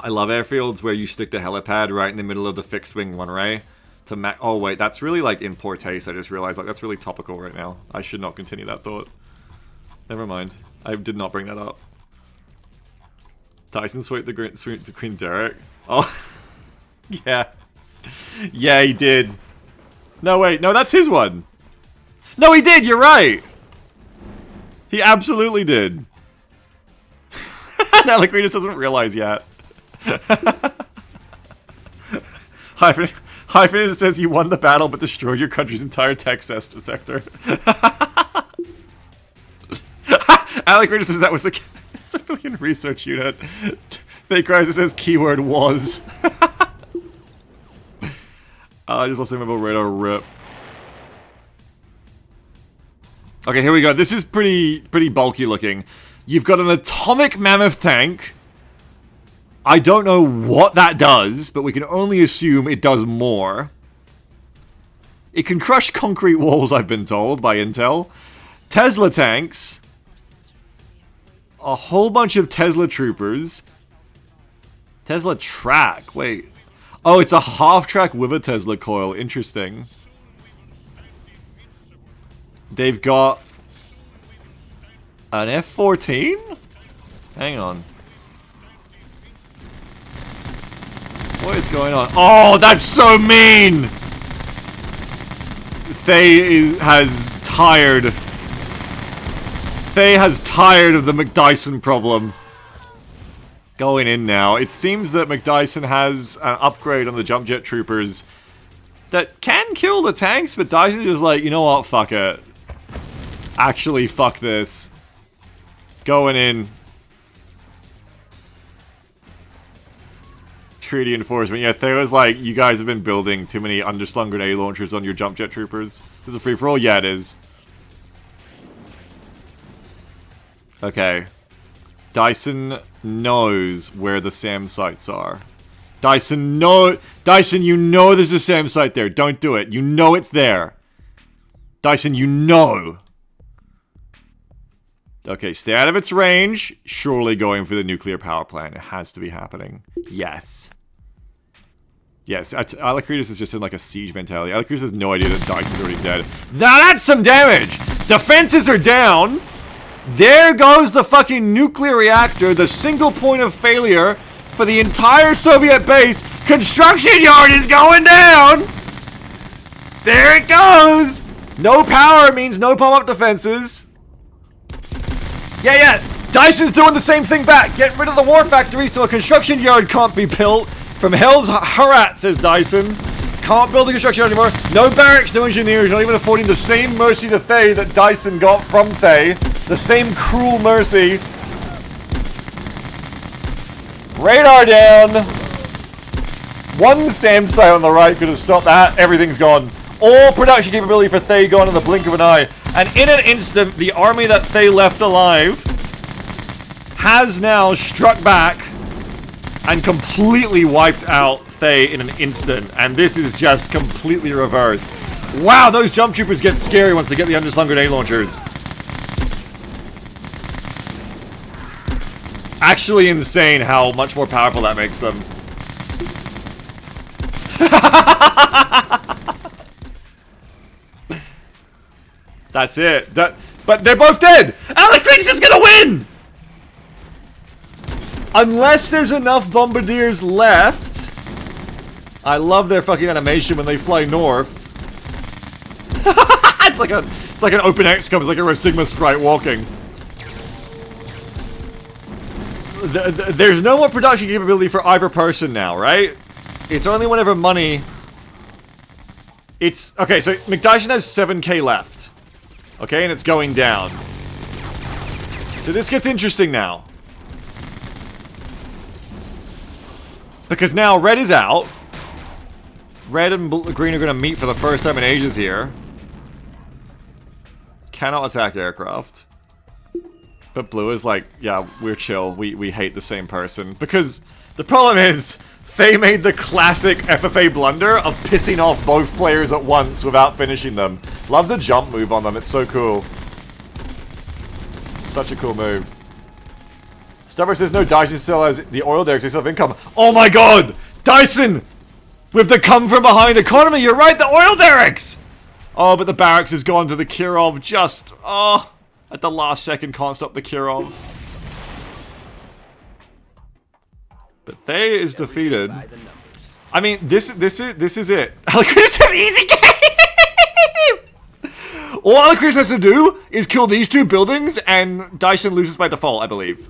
I love airfields where you stick the helipad right in the middle of the fixed wing OpenRA to oh wait, that's really like in poor taste. I just realized like that's really topical right now. I should not continue that thought. Never mind. I did not bring that up. Dyson sweep the Queen Derek. Oh, yeah, yeah, he did. No wait, no, that's his one. No, he did. You're right. He absolutely did. Now Liquidus doesn't realize yet. Hyphen says you won the battle but destroyed your country's entire tech sector. Alec Reader says that was a civilian research unit. Fake Crisis says keyword was. I just lost him about radar rip. Okay, here we go. This is pretty bulky looking. You've got an atomic mammoth tank. I don't know what that does, but we can only assume it does more. It can crush concrete walls, I've been told, by Intel. Tesla tanks. A whole bunch of Tesla troopers. Tesla track, wait. Oh, it's a half-track with a Tesla coil, interesting. They've got an F-14? Hang on. What is going on? Oh, that's so mean! Thay has tired. Thay has tired of the McDyson problem. Going in now. It seems that McDyson has an upgrade on the jump jet troopers that can kill the tanks, but Dyson's just like, you know what, fuck it. Actually, fuck this. Going in. Treaty enforcement. Yeah, Thay was like, you guys have been building too many underslung grenade launchers on your jump jet troopers. Is it free for all? Yeah, it is. Okay. Dyson knows where the SAM sites are. Dyson, you know there's a SAM site there. Don't do it. You know it's there. Dyson, you know. Okay, stay out of its range. Surely going for the nuclear power plant. It has to be happening. Yes. Yes, Alacritus is just in like a siege mentality. Alacritus has no idea that Dyson's already dead. Now that's some damage! Defenses are down! There goes the fucking nuclear reactor, the single point of failure for the entire Soviet base. Construction yard is going down! There it goes! No power means no pump-up defenses. Yeah, Dyson's doing the same thing back. Get rid of the war factory so a construction yard can't be built. From hell's Harat, says Dyson. Can't build the construction yard anymore. No barracks, no engineers, not even affording the same mercy to Thay that Dyson got from Thay. The same cruel mercy. Radar down. One SAM site on the right could have stopped that. Everything's gone. All production capability for Thay gone in the blink of an eye. And in an instant, the army that Thay left alive has now struck back and completely wiped out Thay in an instant. And this is just completely reversed. Wow, those jump troopers get scary once they get the underslung grenade launchers. Actually insane how much more powerful that makes them. That's it. But they're both dead! Alacritus is gonna win! Unless there's enough bombardiers left. I love their fucking animation when they fly north. It's like an open XCOM, it's like a Sigma sprite walking. There's no more production capability for either person now, right? It's only whenever money... It's... Okay, so McDyson has 7k left. Okay, and it's going down. So this gets interesting now. Because now red is out. Red and green are going to meet for the first time in ages here. Cannot attack aircraft. But blue is like, yeah, we're chill. We hate the same person. Because the problem is, Faye made the classic FFA blunder of pissing off both players at once without finishing them. Love the jump move on them. It's so cool. Such a cool move. Stubber says no, Dyson still has the oil derricks, they still have income. Oh my god! Dyson! With the come from behind economy, you're right, the oil derricks! Oh, but the barracks has gone to the Kirov just, at the last second, can't stop the Kirov. But Faye is defeated. I mean, this is it. Alacris is easy game! All Alacris has to do is kill these two buildings and Dyson loses by default, I believe.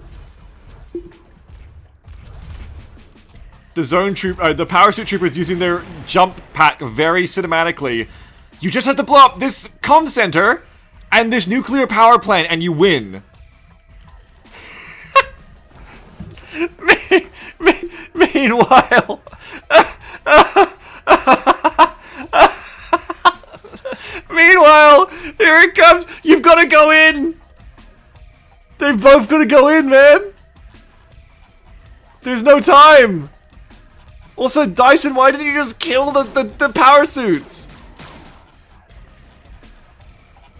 The zone troop, the power suit troopers using their jump pack very cinematically. You just have to blow up this comm center and this nuclear power plant and you win. Meanwhile, here it comes. You've got to go in. They've both got to go in, man. There's no time. Also, Dyson, why didn't you just kill the power suits?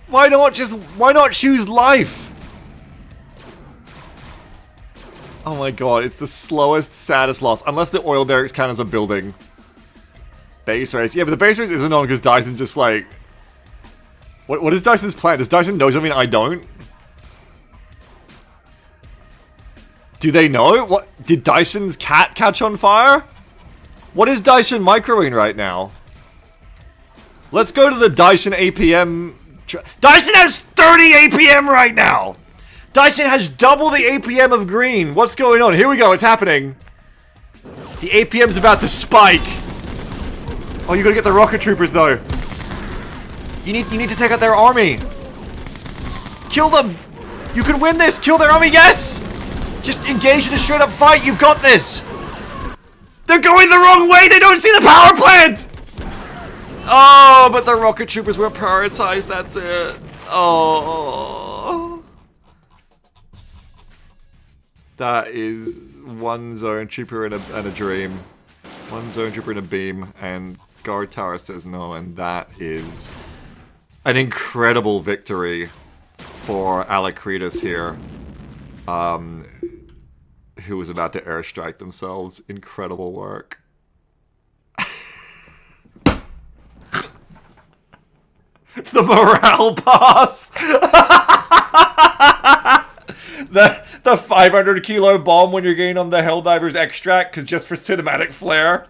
Why not choose life? Oh my god, it's the slowest, saddest loss. Unless the oil derricks count as a building. Base race. Yeah, but the base race isn't on because Dyson's just like... What is Dyson's plan? Does Dyson know something I don't? Do they know? What? Did Dyson's cat catch on fire? What is Dyson microing right now? Let's go to the Dyson APM... Dyson has 30 APM right now! Dyson has double the APM of green. What's going on? Here we go, it's happening. The APM's about to spike. Oh, you gotta get the rocket troopers though. You need to take out their army. Kill them! You can win this! Kill their army, yes! Just engage in a straight up fight, you've got this! They're going the wrong way! They don't see the power plant! Oh, but the rocket troopers were prioritized, that's it. Oh. That is one zone trooper and a dream. One zone trooper and a beam, and guard tower says no, and that is an incredible victory for Alacritus here. Who was about to airstrike themselves. Incredible work. The morale pass! the 500 kilo bomb when you're getting on the Helldiver's extract, because just for cinematic flair.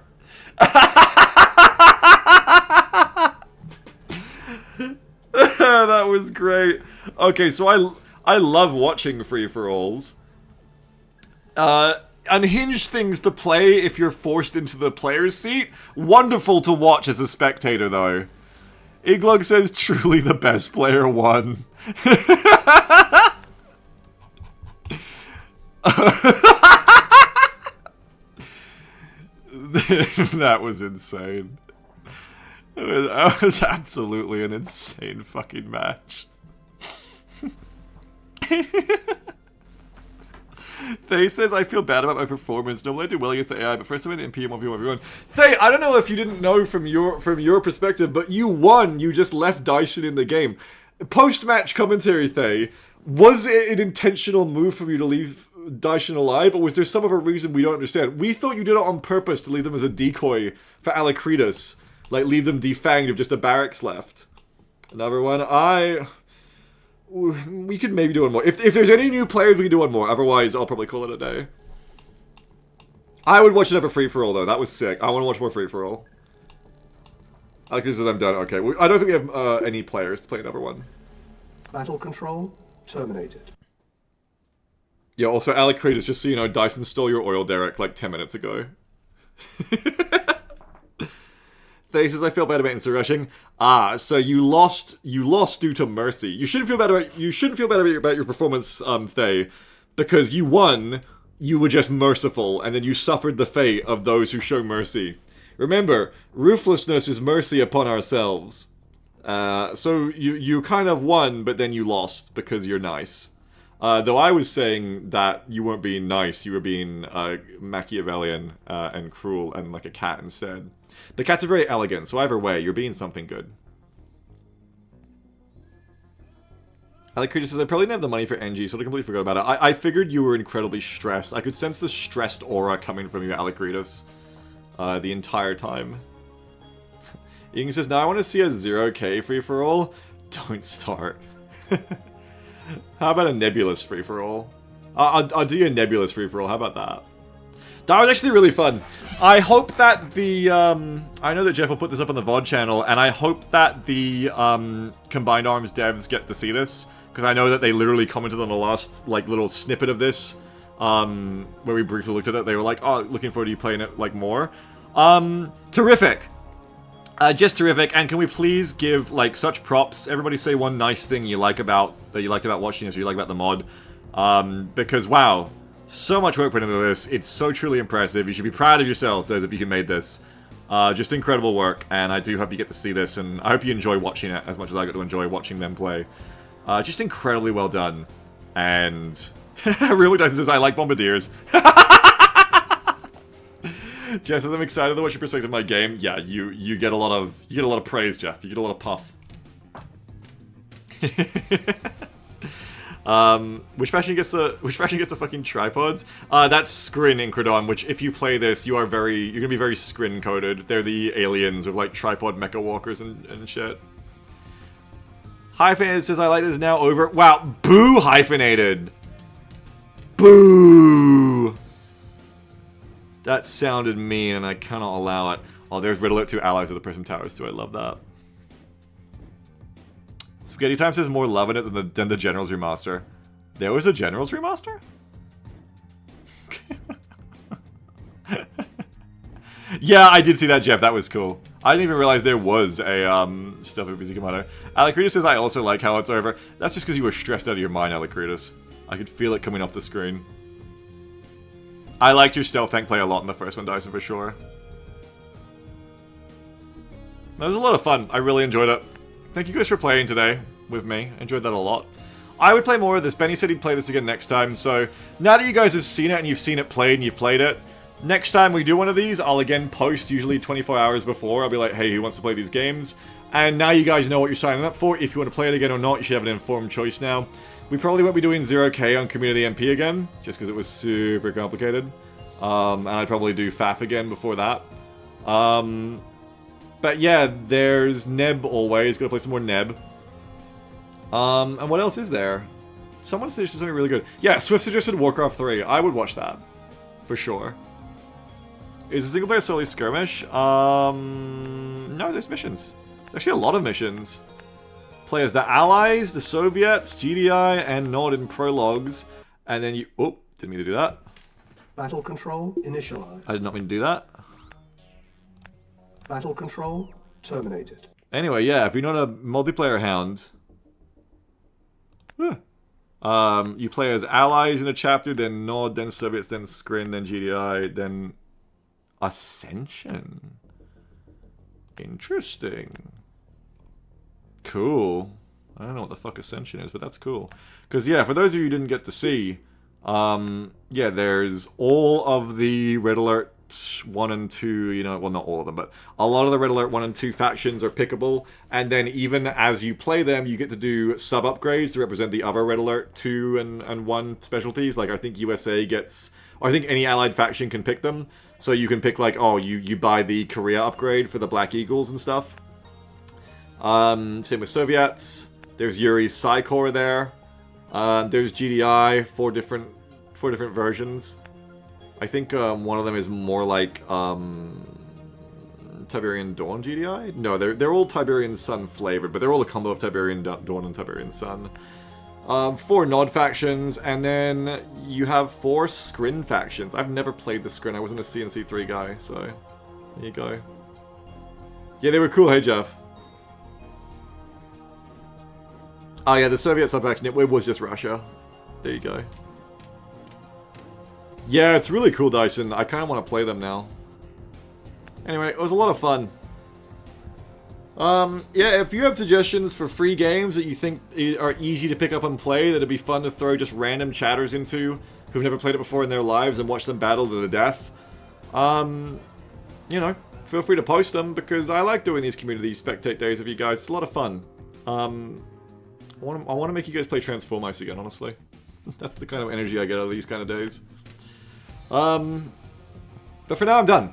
That was great. Okay, so I love watching free-for-alls. Unhinged things to play if you're forced into the player's seat. Wonderful to watch as a spectator, though. Iglug says, truly the best player won. That was insane. That was absolutely an insane fucking match. Thay says, I feel bad about my performance. Normally I do well against the AI, but first time in MP 1v1v1. Thay, I don't know if you didn't know from your perspective, but you won. You just left Dyson in the game. Post-match commentary, Thay, was it an intentional move for you to leave Dyson alive, or was there some other reason we don't understand? We thought you did it on purpose to leave them as a decoy for Alacritus. Like, leave them defanged with just a barracks left. Another one, we could maybe do one more. If there's any new players, we can do one more. Otherwise, I'll probably call it a day. I would watch another free-for-all, though. That was sick. I want to watch more free-for-all. Because I'm done. Okay. I don't think we have any players to play another one. Battle control terminated. Yeah, also, Alec Creed is just so you know, Dyson stole your oil derrick like 10 minutes ago. They says I feel bad about instant rushing. So you lost due to mercy. You shouldn't feel bad about your performance, Thay, because you won. You were just merciful, and then you suffered the fate of those who show mercy. Remember, ruthlessness is mercy upon ourselves. So you kind of won, but then you lost because you're nice. Though I was saying that you weren't being nice, you were being Machiavellian and cruel and like a cat instead. The cats are very elegant, so either way, you're being something good. Alec Creed says, I probably didn't have the money for NG, so I completely forgot about it. I figured you were incredibly stressed. I could sense the stressed aura coming from you, Alec Creedus, the entire time. Ian says, now I want to see a 0k free-for-all. Don't start. How about a nebulous free-for-all? I'll do a nebulous free-for-all. How about that? That was actually really fun. I hope that the, I know that Jeff will put this up on the VOD channel, and I hope that the Combined Arms devs get to see this, because I know that they literally commented on the last, like, little snippet of this, where we briefly looked at it. They were like, oh, looking forward to you playing it, like, more. Terrific. Just terrific, and can we please give, like, such props? Everybody say one nice thing you like about, watching this, or you like about the mod. Because, wow. So much work put into this. It's so truly impressive. You should be proud of yourselves, those of you who made this. Just incredible work, and I do hope you get to see this, and I hope you enjoy watching it as much as I got to enjoy watching them play. Just incredibly well done. And Real Dyson says, I like bombardiers. Jess says, I'm excited to watch your perspective of my game. Yeah, you get a lot of praise, Jeff. You get a lot of puff. Which faction gets the fucking tripods? That's Skrin Incredon, which if you play this, you're gonna be very Skrin coded. They're the aliens with like tripod mecha walkers and shit. Hyphenated says I like this now over. Wow, boo hyphenated. Boo. That sounded mean and I cannot allow it. Oh, there's Red Alert 2 allies of the Prism Towers too, I love that. Spaghetti Time says more love in it than the Generals Remaster. There was a Generals Remaster? Yeah, I did see that, Jeff. That was cool. I didn't even realize there was a stuff with Bizikomoto. Alacretus says, I also like how it's over. That's just because you were stressed out of your mind, Alacretus. I could feel it coming off the screen. I liked your stealth tank play a lot in the first one, Dyson, for sure. That was a lot of fun. I really enjoyed it. Thank you guys for playing today with me. Enjoyed that a lot. I would play more of this. Benny said he'd play this again next time, so now that you guys have seen it and you've seen it played and you've played it, next time we do one of these, I'll again post, usually 24 hours before. I'll be like, hey, who wants to play these games? And now you guys know what you're signing up for. If you want to play it again or not, you should have an informed choice now. We probably won't be doing 0k on Community MP again, just because it was super complicated. And I'd probably do FAF again before that. But yeah, there's Neb always. Gonna play some more Neb. And what else is there? Someone suggested something really good. Yeah, Swift suggested Warcraft 3. I would watch that. For sure. Is the single player solely skirmish? No, there's missions. There's actually a lot of missions. Play as the Allies, the Soviets, GDI, and Nord in prologues. And then you... Oh, didn't mean to do that. Battle control initialized. I did not mean to do that. Battle control terminated. Anyway, yeah, if you're not a multiplayer hound... you play as Allies in a chapter, then Nord, then Soviets, then Skrin, then GDI, then... Ascension. Interesting. Cool. I don't know what the fuck Ascension is, but that's cool. Because, yeah, for those of you who didn't get to see, yeah, there's all of the Red Alert 1 and 2, you know, well, not all of them, but a lot of the Red Alert 1 and 2 factions are pickable, and then even as you play them, you get to do sub-upgrades to represent the other Red Alert 2 and 1 specialties. Like, I think USA gets... Or I think any allied faction can pick them. So you can pick, like, oh, you buy the Korea upgrade for the Black Eagles and stuff. Same with Soviets. There's Yuri's Psycore there. There's GDI, four different versions. I think one of them is more like Tiberian Dawn GDI? No, they're all Tiberian Sun flavored, but they're all a combo of Tiberian Dawn and Tiberian Sun. 4 Nod factions, and then you have 4 Scrin factions. I've never played the Scrin, I wasn't a CNC3 guy, so there you go. Yeah, they were cool, hey Jeff. Oh yeah, the Soviet sub-faction, it was just Russia. There you go. Yeah, it's really cool, Dyson. I kind of want to play them now. Anyway, it was a lot of fun. Yeah, if you have suggestions for free games that you think are easy to pick up and play, that'd be fun to throw just random chatters into who've never played it before in their lives and watch them battle to the death, you know, feel free to post them, because I like doing these community spectate days with you guys. It's a lot of fun. I want to make you guys play Transform Ice again, honestly. That's the kind of energy I get out of these kind of days. But for now, I'm done.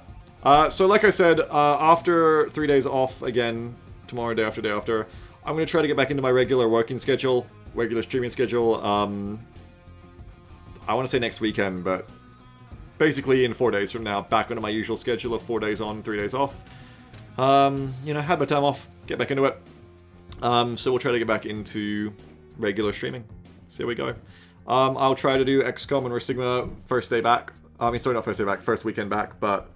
So like I said, after 3 days off again, tomorrow, day after, I'm going to try to get back into my regular working schedule, regular streaming schedule. I want to say next weekend, but basically in 4 days from now, back into my usual schedule of 4 days on, 3 days off. You know, had my time off, get back into it. So we'll try to get back into regular streaming. See how we go. I'll try to do XCOM and Resigma first day back. I mean, sorry, not first day back, first weekend back, but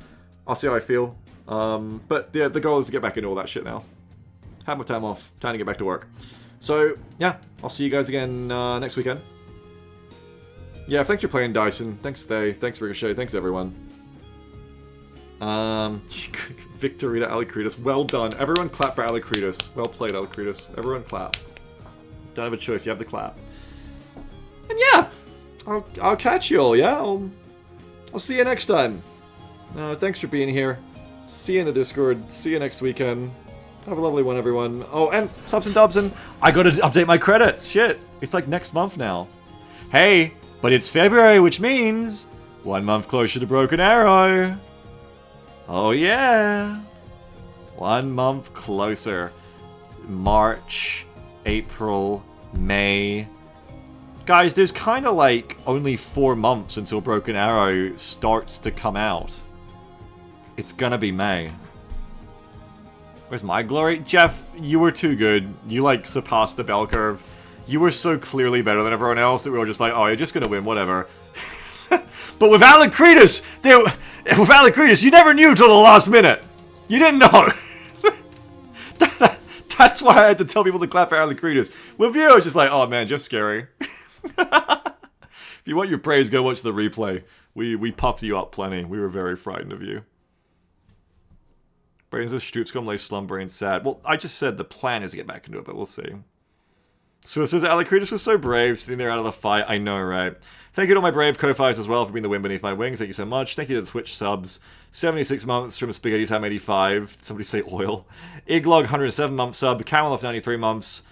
I'll see how I feel. But yeah, the goal is to get back into all that shit now. Have my time off, time to get back to work. So, yeah, I'll see you guys again next weekend. Yeah, thanks for playing, Dyson. Thanks, Thay. Thanks, Ricochet. Thanks, everyone. Victory to Alicretus. Well done. Everyone clap for Alicretus. Well played, Alicretus. Everyone clap. Don't have a choice, you have to clap. And yeah, I'll catch you all, yeah? I'll see you next time. Thanks for being here. See you in the Discord. See you next weekend. Have a lovely one, everyone. Oh, and Subson Dobson, I gotta update my credits. Shit, it's like next month now. Hey, but it's February, which means 1 month closer to Broken Arrow. Oh yeah. 1 month closer. March, April, May. Guys, there's kind of like only 4 months until Broken Arrow starts to come out. It's gonna be May. Where's my glory? Jeff, you were too good. You like surpassed the bell curve. You were so clearly better than everyone else that we were just like, oh, you're just gonna win, whatever. But with Alicretus, you never knew till the last minute. You didn't know. That's why I had to tell people to clap for Alicretus. With you, it's just like, oh man, Jeff's scary. If you want your praise, go watch the replay. We puffed you up plenty. We were very frightened of you. Brains of Stoops gonna lay slumbering sad. Well, I just said the plan is to get back into it, but we'll see. So it says Alicretus was so brave, sitting there out of the fight. I know, right? Thank you to all my brave co-fighters as well for being the wind beneath my wings. Thank you so much. Thank you to the Twitch subs. 76 months from Spaghetti Time 85. Somebody say oil. Iglog 107 month sub. Cameloff 93 months.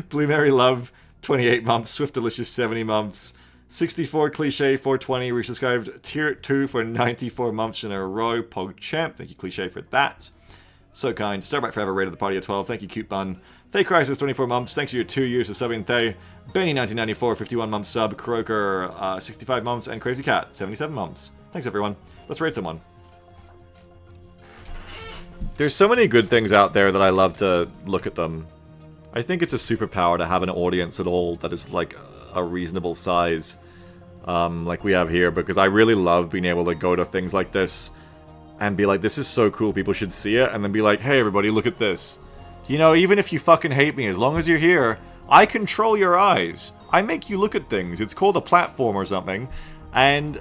Blue Mary Love 28 months. Swift Delicious 70 months. 64 Cliche 420 resubscribed. Tier 2 for 94 months in a row. PogChamp. Thank you, Cliche, for that. So kind. Starbright Forever rated the party at 12. Thank you, Cute Bun. Thay Crisis 24 months. Thanks to your 2 years of subbing, Thay. Benny 1994 51 months sub. Croaker 65 months. And Crazy Cat 77 months. Thanks, everyone. Let's rate someone. There's so many good things out there that I love to look at them. I think it's a superpower to have an audience at all that is like a reasonable size, like we have here, because I really love being able to go to things like this and be like, this is so cool, people should see it, and then be like, hey everybody, look at this. You know, even if you fucking hate me, as long as you're here, I control your eyes. I make you look at things. It's called a platform or something, and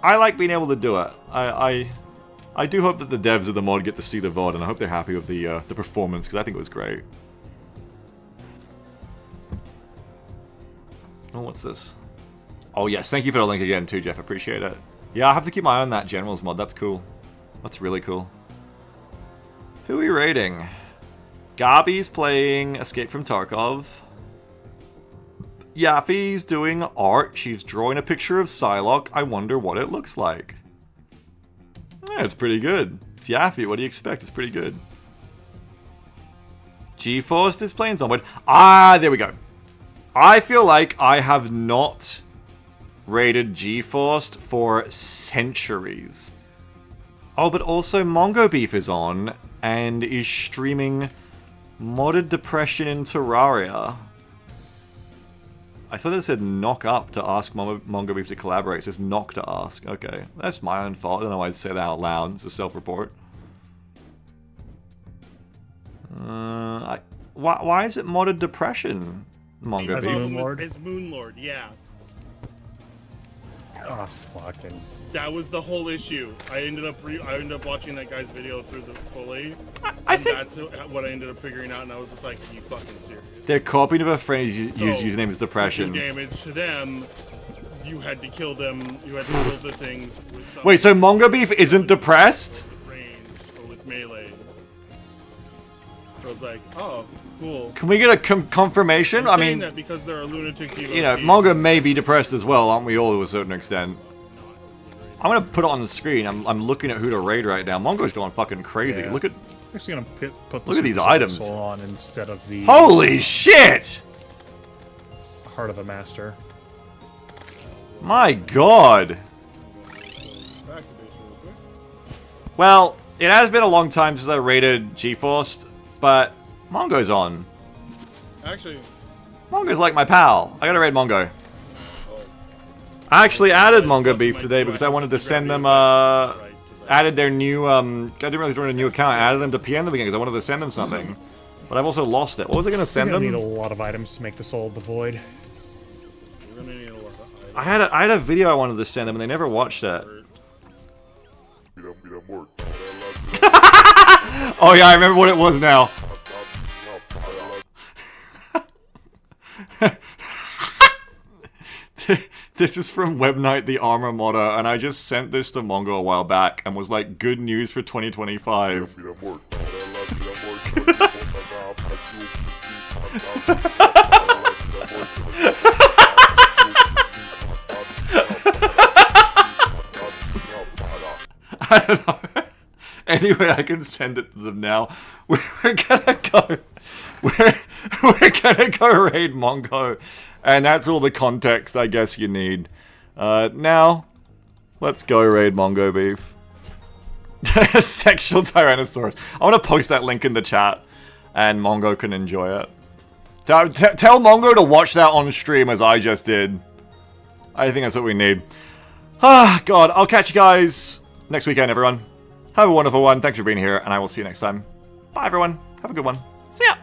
I like being able to do it. I do hope that the devs of the mod get to see the VOD, and I hope they're happy with the performance, because I think it was great. Oh, what's this? Oh, yes. Thank you for the link again, too, Jeff. Appreciate it. Yeah, I have to keep my eye on that Generals mod. That's cool. That's really cool. Who are we rating? Gabi's playing Escape from Tarkov. Yaffy's doing art. She's drawing a picture of Psylocke. I wonder what it looks like. Yeah, it's pretty good. It's Yaffy. What do you expect? It's pretty good. GeForce is playing Zombie. Ah, there we go. I feel like I have not raided GeForce for centuries. Oh, but also Mongo Beef is on and is streaming Modded Depression in Terraria. I thought it said knock up to ask Mongo Beef to collaborate. It says knock to ask. Okay, that's my own fault. I don't know why I'd say that out loud. It's a self-report. Why is it Modded Depression, Mongo As Beef? Moonlord? As Moonlord, yeah. Oh, fucking. That was the whole issue. I ended up watching that guy's video through the fully. I think that's what I ended up figuring out, and I was just like, "Are you fucking serious?" they're copying of a friend whose So, username is to do Depression. damage to them. You had to kill them. You had to kill the things. With Wait, so Mongo Beef isn't depressed? with range or with melee. So I was like, "Oh, cool." Can we get a confirmation? I'm I saying mean, that because they're a lunatic devotees. you know, Mongo may be depressed as well, aren't we all to a certain extent? I'm gonna put it on the screen. I'm looking at who to raid right now. Mongo's going fucking crazy. Yeah. Look at I'm actually gonna put the Look at these Super items. Soul on instead of the holy shit! Heart of the Master. My god. Back to base real quick. Well, it has been a long time since I raided GeForce, but Mongo's on. Actually, Mongo's like my pal. I gotta raid Mongo. I actually added Mongo Beef today because I wanted to send them, added their new, I didn't really join a new account. I added them to PM them again because I wanted to send them something. But I've also lost it. What was I gonna send You're them? gonna need a lot of items to make the Soul of the Void. we're gonna need a lot of items. I had a video I wanted to send them and they never watched it. Oh yeah, I remember what it was now. This is from Webnight the Armor Modder, and I just sent this to Mongo a while back and was like, good news for 2025. I don't know. Anyway, I can send it to them now. We're gonna go. We're gonna go raid Mongo, and that's all the context I guess you need. Now, let's go raid Mongo Beef. Sexual Tyrannosaurus. I want to post that link in the chat, and Mongo can enjoy it. Tell Mongo to watch that on stream as I just did. I think that's what we need. Ah, God. I'll catch you guys next weekend, everyone. Have a wonderful one. Thanks for being here, and I will see you next time. Bye, everyone. Have a good one. See ya.